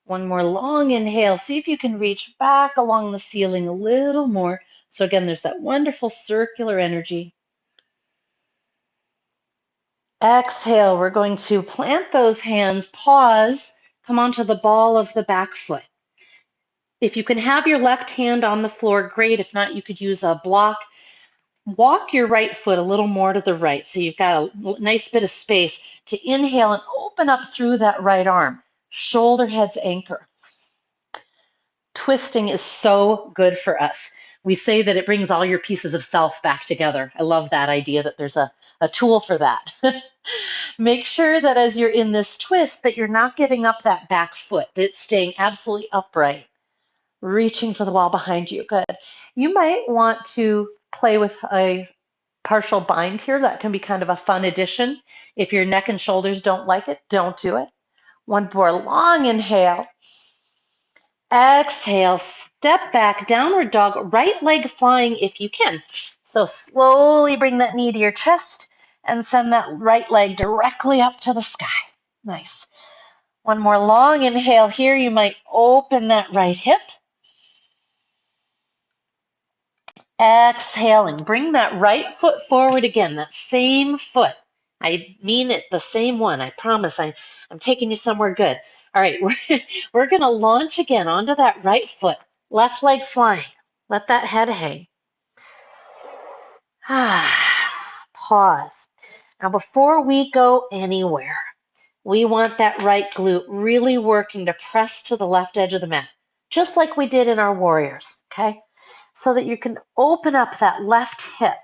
One more long inhale. See if you can reach back along the ceiling a little more. So again, there's that wonderful circular energy. Exhale, we're going to plant those hands, pause, come onto the ball of the back foot. If you can have your left hand on the floor, great. If not, you could use a block. Walk your right foot a little more to the right so you've got a nice bit of space to inhale and open up through that right arm. Shoulder heads anchor. Twisting is so good for us. We say that it brings all your pieces of self back together. I love that idea that there's a tool for that. Make sure that as you're in this twist that you're not giving up that back foot, that it's staying absolutely upright, reaching for the wall behind you. Good. You might want to play with a partial bind here. That can be kind of a fun addition. If your neck and shoulders don't like it, don't do it. One more long inhale. Exhale, step back, downward dog, right leg flying if you can. So slowly bring that knee to your chest and send that right leg directly up to the sky. Nice. One more long inhale here. You might open that right hip. Exhaling, bring that right foot forward again, that same foot. I mean it, the same one. I promise I'm taking you somewhere good. All right, we're going to launch again onto that right foot, left leg flying. Let that head hang. Pause. Now, before we go anywhere, we want that right glute really working to press to the left edge of the mat, just like we did in our warriors, okay? So that you can open up that left hip.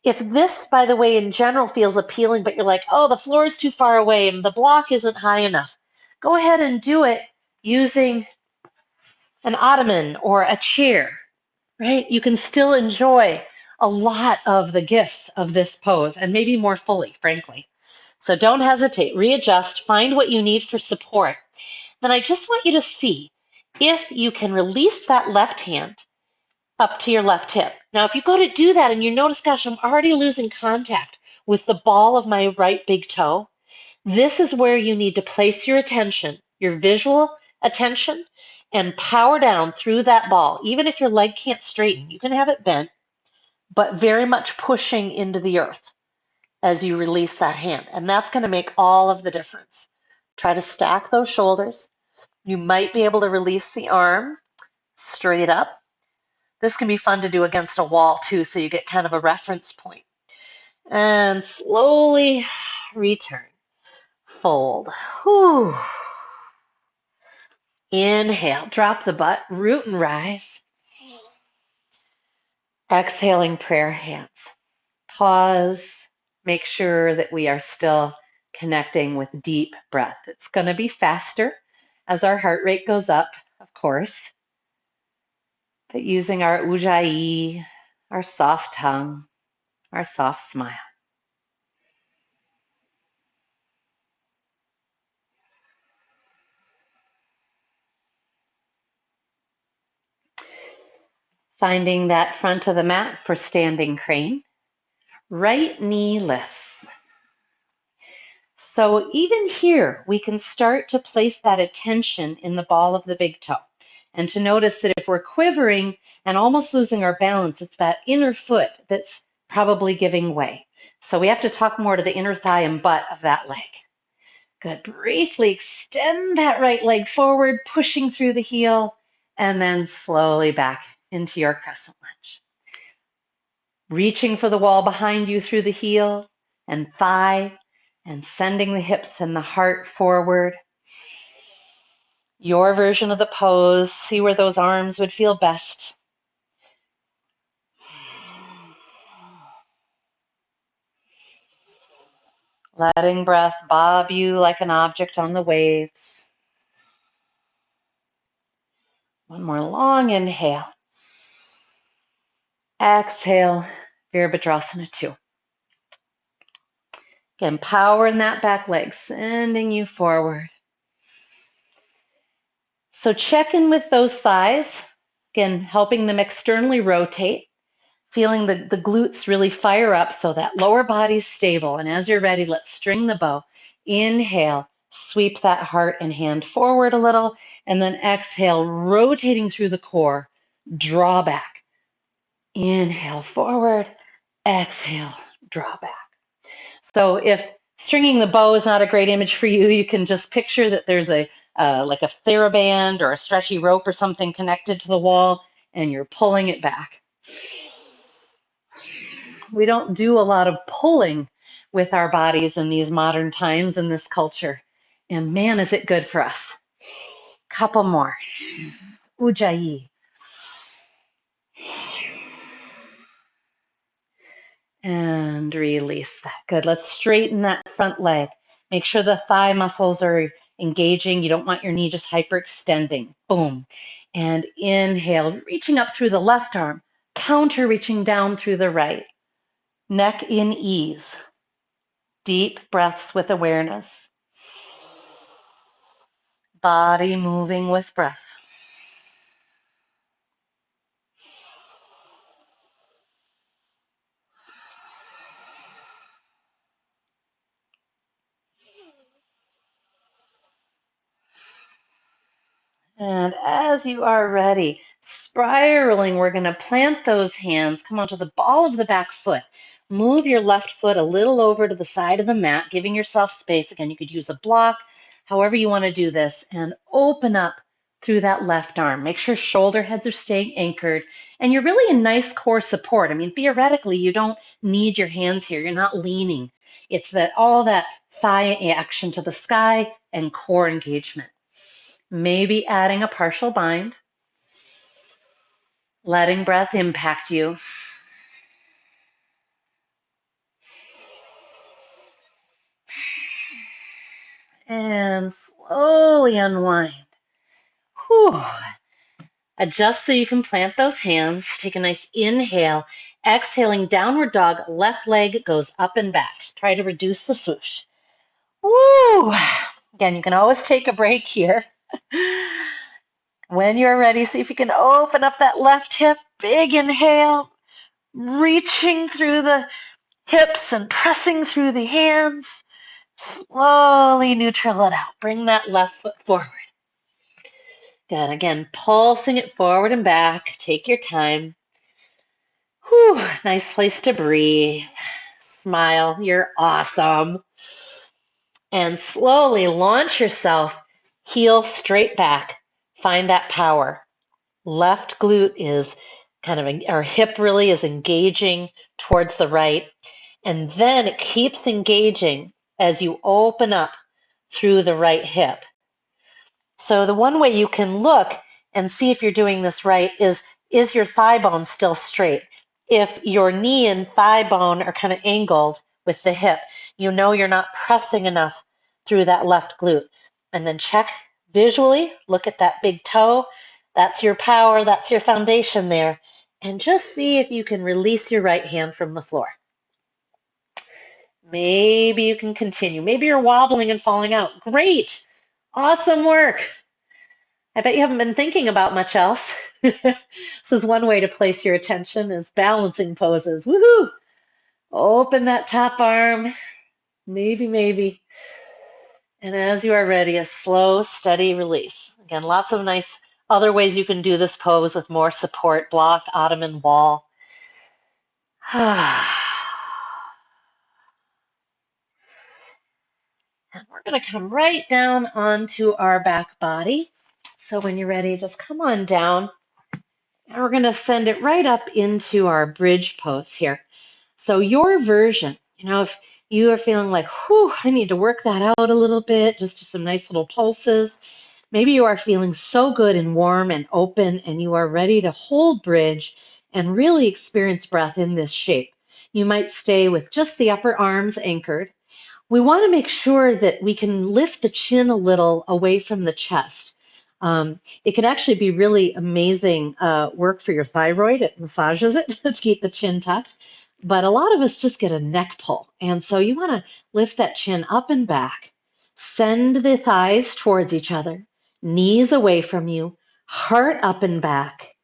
If this, by the way, in general feels appealing, but you're like, oh, the floor is too far away and the block isn't high enough, go ahead and do it using an ottoman or a chair, right? You can still enjoy a lot of the gifts of this pose and maybe more fully, frankly. So don't hesitate, readjust, find what you need for support. Then I just want you to see if you can release that left hand up to your left hip. Now, if you go to do that and you notice, gosh, I'm already losing contact with the ball of my right big toe, this is where you need to place your attention, your visual attention, and power down through that ball. Even if your leg can't straighten, you can have it bent, but very much pushing into the earth as you release that hand. And that's going to make all of the difference. Try to stack those shoulders. You might be able to release the arm straight up. This can be fun to do against a wall too, so you get kind of a reference point. And slowly return. Fold. Whew. Inhale, drop the butt, root and rise. Exhaling, prayer hands. Pause. Make sure that we are still connecting with deep breath. It's going to be faster as our heart rate goes up, of course. But using our ujjayi, our soft tongue, our soft smile. Finding that front of the mat for standing crane. Right knee lifts. So even here, we can start to place that attention in the ball of the big toe. And to notice that if we're quivering and almost losing our balance, it's that inner foot that's probably giving way. So we have to talk more to the inner thigh and butt of that leg. Good. Briefly extend that right leg forward, pushing through the heel, and then slowly back into your crescent lunge. Reaching for the wall behind you through the heel and thigh, and sending the hips and the heart forward. Your version of the pose. See where those arms would feel best. Letting breath bob you like an object on the waves. One more long inhale. Exhale, Virabhadrasana 2. Again, power in that back leg, sending you forward. So check in with those thighs. Again, helping them externally rotate. Feeling the glutes really fire up so that lower body's stable. And as you're ready, let's string the bow. Inhale, sweep that heart and hand forward a little. And then exhale, rotating through the core. Draw back. Inhale, forward. Exhale, draw back. So if stringing the bow is not a great image for you, you can just picture that there's like a TheraBand or a stretchy rope or something connected to the wall, and you're pulling it back. We don't do a lot of pulling with our bodies in these modern times in this culture. And man, is it good for us. Couple more. Ujjayi. And release that. Good. Let's straighten that front leg. Make sure the thigh muscles are engaging. You don't want your knee just hyperextending. Boom. And inhale, reaching up through the left arm, counter reaching down through the right. Neck in ease. Deep breaths with awareness. Body moving with breath. And as you are ready, spiraling, we're going to plant those hands. Come onto the ball of the back foot. Move your left foot a little over to the side of the mat, giving yourself space. Again, you could use a block, however you want to do this, and open up through that left arm. Make sure shoulder heads are staying anchored, and you're really in nice core support. I mean, theoretically, you don't need your hands here. You're not leaning. It's that all that thigh action to the sky and core engagement. Maybe adding a partial bind, letting breath impact you. And slowly unwind. Whew. Adjust so you can plant those hands. Take a nice inhale. Exhaling, downward dog. Left leg goes up and back. Try to reduce the swoosh. Woo! Again, you can always take a break here. When you're ready, see if you can open up that left hip. Big inhale. Reaching through the hips and pressing through the hands. Slowly neutral it out. Bring that left foot forward. Good. Again, pulsing it forward and back. Take your time. Whew, nice place to breathe. Smile. You're awesome. And slowly launch yourself. Heel straight back. Find that power. Left glute is our hip really is engaging towards the right. And then it keeps engaging as you open up through the right hip. So the one way you can look and see if you're doing this right is your thigh bone still straight? If your knee and thigh bone are kind of angled with the hip, you know you're not pressing enough through that left glute. And then check visually, look at that big toe. That's your power, that's your foundation there. And just see if you can release your right hand from the floor. Maybe you can continue. Maybe you're wobbling and falling out. Great. Awesome work. I bet you haven't been thinking about much else. This is one way to place your attention is balancing poses. Woohoo! Open that top arm. Maybe. And as you are ready, a slow, steady release. Again, lots of nice other ways you can do this pose with more support. Block, ottoman, wall. And we're going to come right down onto our back body. So when you're ready, just come on down. And we're going to send it right up into our bridge pose here. So your version, if you are feeling like, whew, I need to work that out a little bit, just do some nice little pulses. Maybe you are feeling so good and warm and open and you are ready to hold bridge and really experience breath in this shape. You might stay with just the upper arms anchored. We want to make sure that we can lift the chin a little away from the chest. It can actually be really amazing work for your thyroid. It massages it to keep the chin tucked. But a lot of us just get a neck pull. And so you want to lift that chin up and back. Send the thighs towards each other, knees away from you, heart up and back.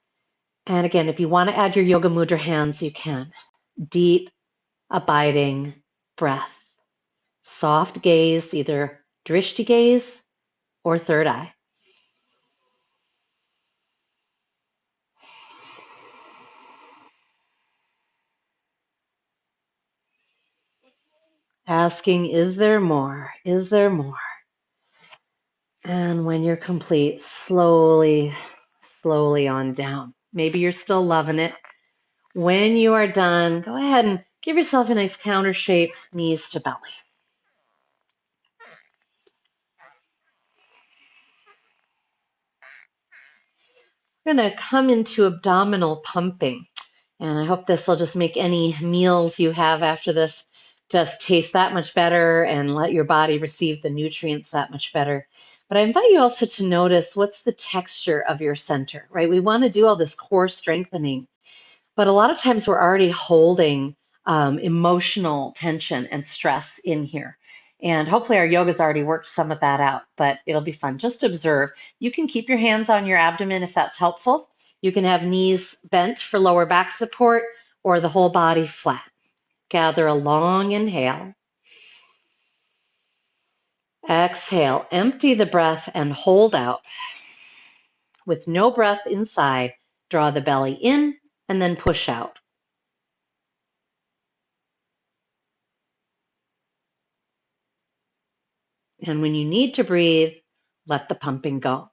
And again, if you want to add your yoga mudra hands, you can. Deep, abiding breath. Soft gaze, either drishti gaze or third eye. Asking, is there more? Is there more? And when you're complete, slowly, slowly on down. Maybe you're still loving it. When you are done, go ahead and give yourself a nice counter shape, knees to belly. We're going to come into abdominal pumping. And I hope this will just make any meals you have after this just taste that much better and let your body receive the nutrients that much better. But I invite you also to notice what's the texture of your center, right? We want to do all this core strengthening, but a lot of times we're already holding emotional tension and stress in here. And hopefully our yoga's already worked some of that out, but it'll be fun. Just observe. You can keep your hands on your abdomen if that's helpful. You can have knees bent for lower back support or the whole body flat. Gather a long inhale. Exhale, empty the breath and hold out. With no breath inside, draw the belly in and then push out. And when you need to breathe, let the pumping go.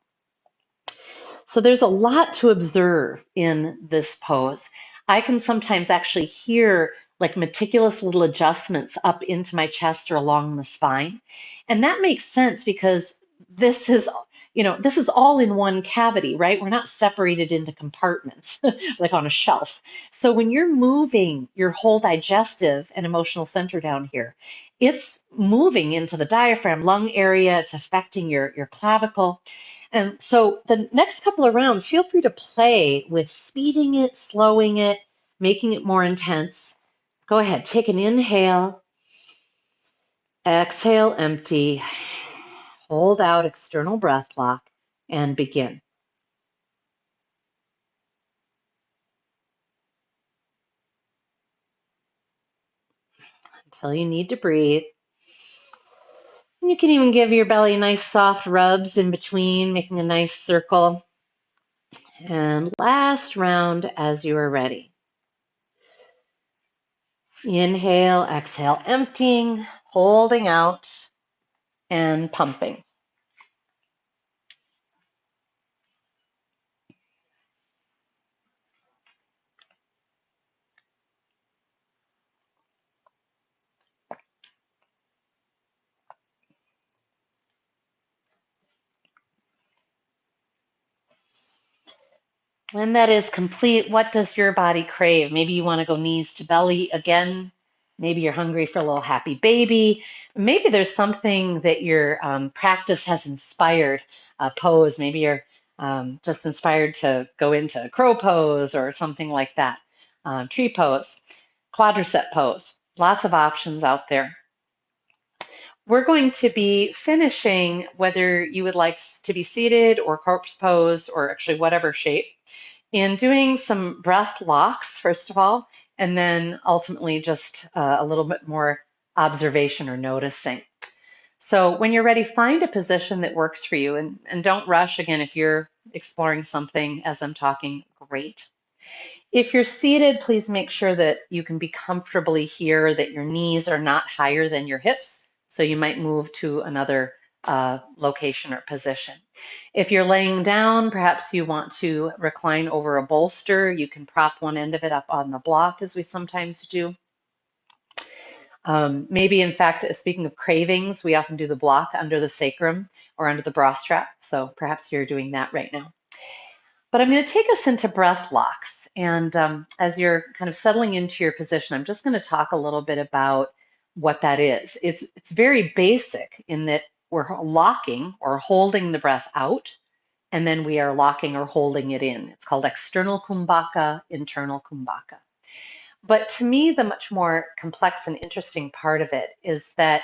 So there's a lot to observe in this pose. I can sometimes actually hear like meticulous little adjustments up into my chest or along the spine. And that makes sense because this is, this is all in one cavity, right? We're not separated into compartments like on a shelf. So when you're moving your whole digestive and emotional center down here, it's moving into the diaphragm, lung area, it's affecting your clavicle. And so the next couple of rounds, feel free to play with speeding it, slowing it, making it more intense. Go ahead, take an inhale, exhale, empty, hold out external breath block, and begin. Until you need to breathe. And you can even give your belly nice soft rubs in between, making a nice circle. And last round as you are ready. Inhale, exhale, emptying, holding out, and pumping. When that is complete, what does your body crave? Maybe you want to go knees to belly again. Maybe you're hungry for a little happy baby. Maybe there's something that your practice has inspired a pose. Maybe you're just inspired to go into crow pose or something like that. Tree pose, quadricep pose. Lots of options out there. We're going to be finishing whether you would like to be seated or corpse pose or actually whatever shape in doing some breath locks, first of all, and then ultimately just a little bit more observation or noticing. So when you're ready, find a position that works for you and don't rush. Again, if you're exploring something as I'm talking, great. If you're seated, please make sure that you can be comfortably here, that your knees are not higher than your hips So you might move to another location or position. If you're laying down, perhaps you want to recline over a bolster. You can prop one end of it up on the block, as we sometimes do. Maybe, in fact, speaking of cravings, we often do the block under the sacrum or under the bra strap. So perhaps you're doing that right now. But I'm going to take us into breath locks. And as you're kind of settling into your position, I'm just going to talk a little bit about what that is. It's very basic in that we're locking or holding the breath out, and then we are locking or holding it in. It's called external kumbhaka, internal kumbhaka. But to me, the much more complex and interesting part of it is that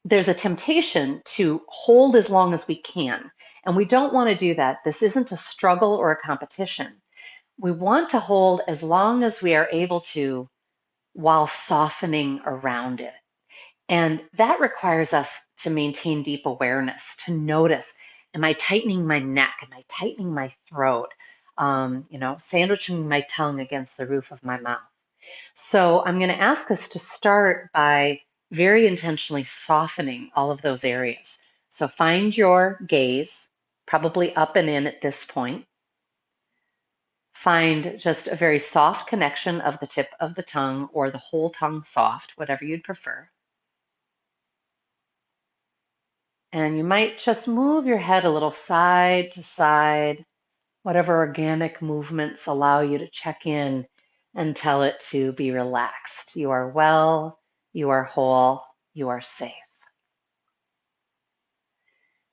there's a temptation to hold as long as we can. And we don't want to do that. This isn't a struggle or a competition. We want to hold as long as we are able to while softening around it. And that requires us to maintain deep awareness, to notice, am I tightening my neck? Am I tightening my throat? Sandwiching my tongue against the roof of my mouth. So I'm going to ask us to start by very intentionally softening all of those areas. So find your gaze, probably up and in at this point. Find just a very soft connection of the tip of the tongue or the whole tongue soft, whatever you'd prefer. And you might just move your head a little side to side, whatever organic movements allow you to check in and tell it to be relaxed. You are well, you are whole, you are safe.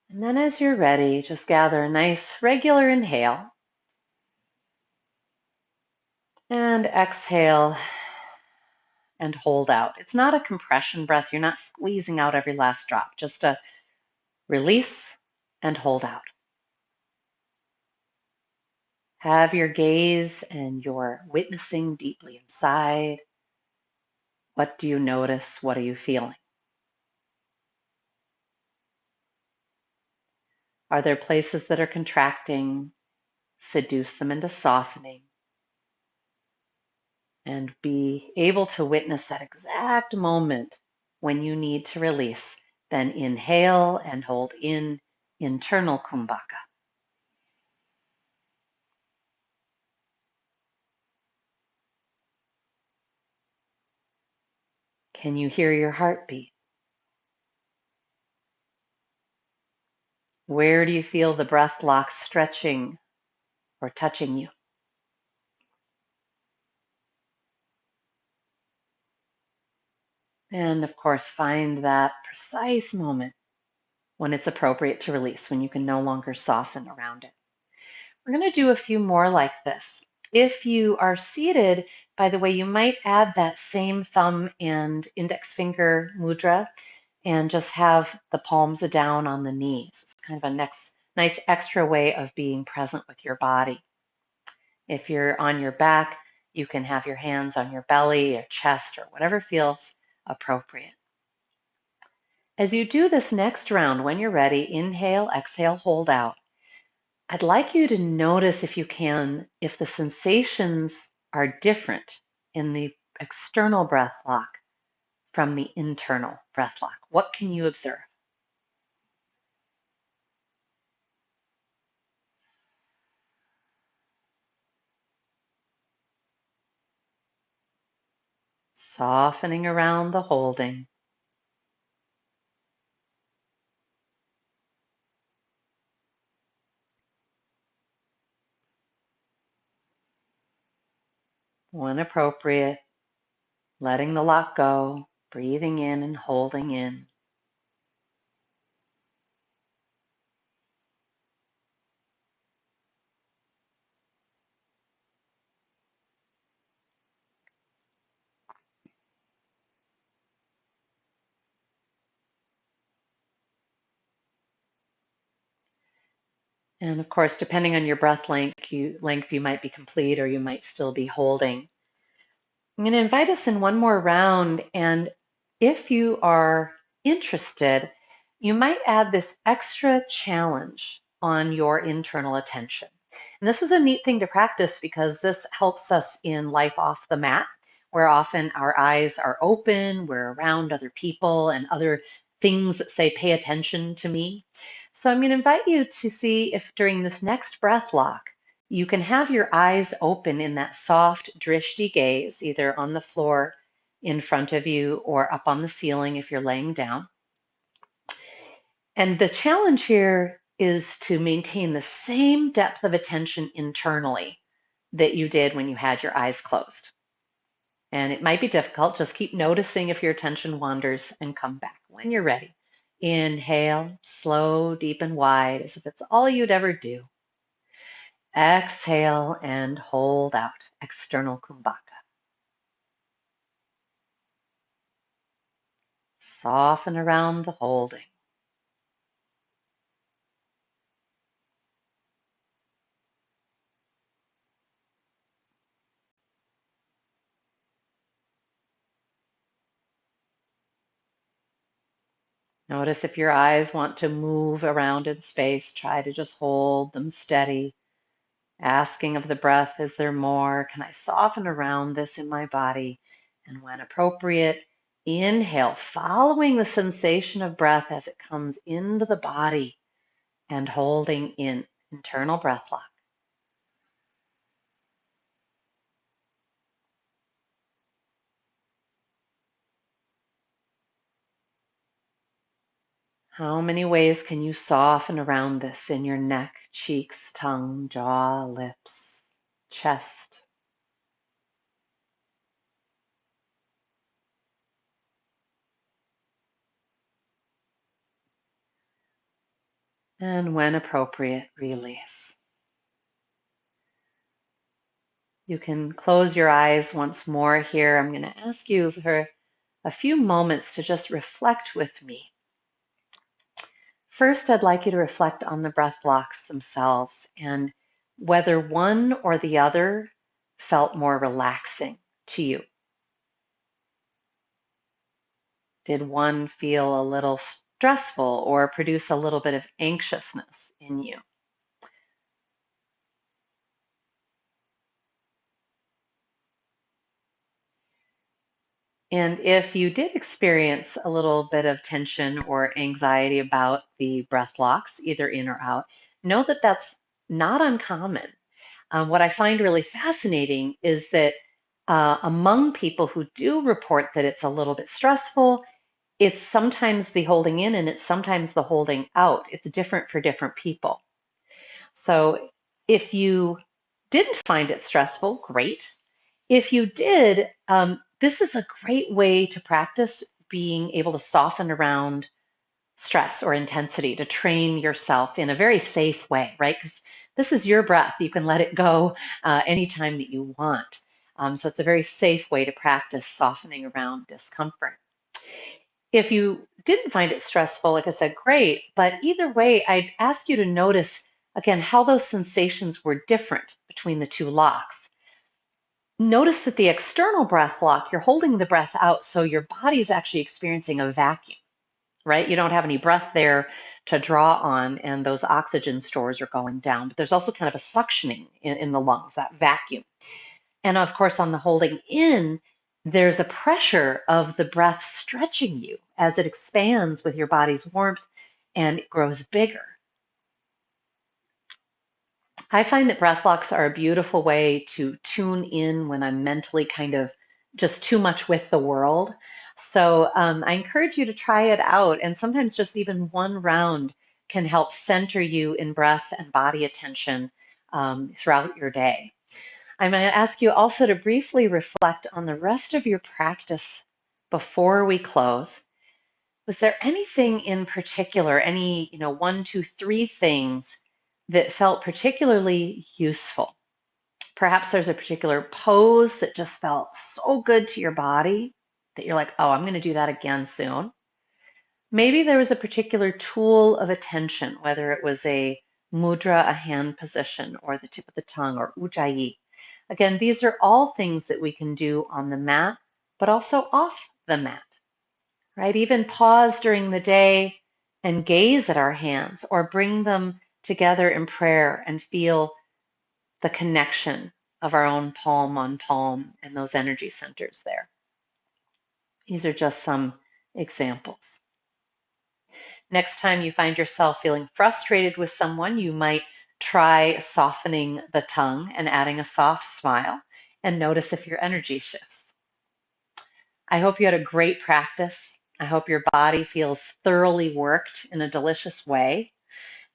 And then as you're ready, just gather a nice regular inhale and exhale and hold out. It's not a compression breath. You're not squeezing out every last drop, just a release and hold out. Have your gaze and your witnessing deeply inside. What do you notice? What are you feeling? Are there places that are contracting? Seduce them into softening and be able to witness that exact moment when you need to release. Then inhale and hold in internal kumbhaka. Can you hear your heartbeat? Where do you feel the breath locks stretching or touching you? And of course, find that precise moment when it's appropriate to release, when you can no longer soften around it. We're going to do a few more like this. If you are seated, by the way, you might add that same thumb and index finger mudra and just have the palms down on the knees. It's kind of a nice extra way of being present with your body. If you're on your back, you can have your hands on your belly or chest or whatever feels appropriate. As you do this next round, when you're ready, inhale, exhale, hold out. I'd like you to notice, if you can, if the sensations are different in the external breath lock from the internal breath lock. What can you observe? Softening around the holding. When appropriate, letting the lock go, breathing in and holding in. And of course, depending on your breath length, you might be complete or you might still be holding. I'm going to invite us in one more round, and if you are interested, you might add this extra challenge on your internal attention. And this is a neat thing to practice because this helps us in life off the mat where often our eyes are open, we're around other people and other things that say, pay attention to me. So I'm going to invite you to see if during this next breath lock, you can have your eyes open in that soft drishti gaze, either on the floor in front of you or up on the ceiling if you're laying down. And the challenge here is to maintain the same depth of attention internally that you did when you had your eyes closed. And it might be difficult. Just keep noticing if your attention wanders and come back when you're ready. Inhale, slow, deep, and wide, as if it's all you'd ever do. Exhale and hold out, external kumbhaka. Soften around the holding. Notice if your eyes want to move around in space, try to just hold them steady. Asking of the breath, is there more? Can I soften around this in my body? And when appropriate, inhale, following the sensation of breath as it comes into the body and holding in internal breath lock. How many ways can you soften around this in your neck, cheeks, tongue, jaw, lips, chest? And when appropriate, release. You can close your eyes once more here. I'm going to ask you for a few moments to just reflect with me. First, I'd like you to reflect on the breath blocks themselves and whether one or the other felt more relaxing to you. Did one feel a little stressful or produce a little bit of anxiousness in you? And if you did experience a little bit of tension or anxiety about the breath blocks, either in or out, know that that's not uncommon. What I find really fascinating is that among people who do report that it's a little bit stressful, it's sometimes the holding in and it's sometimes the holding out. It's different for different people. So if you didn't find it stressful, great. If you did, this is a great way to practice being able to soften around stress or intensity, to train yourself in a very safe way, right? Because this is your breath. You can let it go anytime that you want. So it's a very safe way to practice softening around discomfort. If you didn't find it stressful, like I said, great. But either way, I'd ask you to notice again how those sensations were different between the two locks. Notice that the external breath lock, you're holding the breath out, so your body's actually experiencing a vacuum, right? You don't have any breath there to draw on, and those oxygen stores are going down. But there's also kind of a suctioning in the lungs, that vacuum. And of course, on the holding in, there's a pressure of the breath stretching you as it expands with your body's warmth and it grows bigger. I find that breath blocks are a beautiful way to tune in when I'm mentally kind of just too much with the world. So I encourage you to try it out. And sometimes just even one round can help center you in breath and body attention throughout your day. I'm going to ask you also to briefly reflect on the rest of your practice before we close. Was there anything in particular, any, one, two, three things that felt particularly useful? Perhaps there's a particular pose that just felt so good to your body that you're like, oh, I'm going to do that again soon. Maybe there was a particular tool of attention, whether it was a mudra, a hand position, or the tip of the tongue, or ujjayi. Again, these are all things that we can do on the mat, but also off the mat, right? Even pause during the day and gaze at our hands or bring them together in prayer and feel the connection of our own palm on palm and those energy centers there. These are just some examples. Next time you find yourself feeling frustrated with someone, you might try softening the tongue and adding a soft smile and notice if your energy shifts. I hope you had a great practice. I hope your body feels thoroughly worked in a delicious way.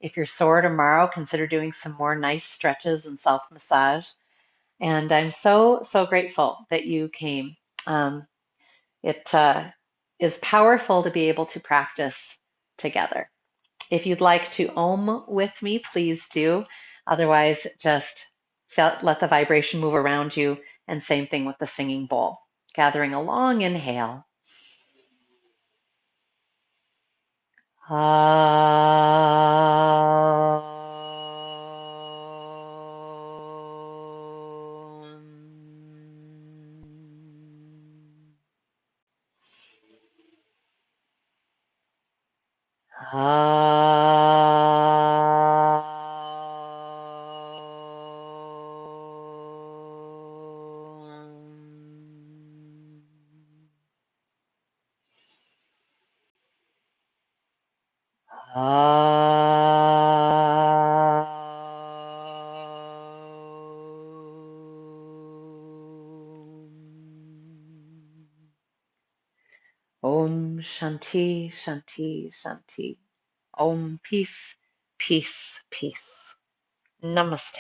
If you're sore tomorrow, consider doing some more nice stretches and self-massage. And I'm so, so grateful that you came. It is powerful to be able to practice together. If you'd like to Om with me, please do. Otherwise, just let the vibration move around you. And same thing with the singing bowl. Gathering a long inhale. Om Shanti, Shanti, Shanti. Om peace, peace, peace. Namaste.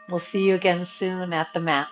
We'll see you again soon at the mat.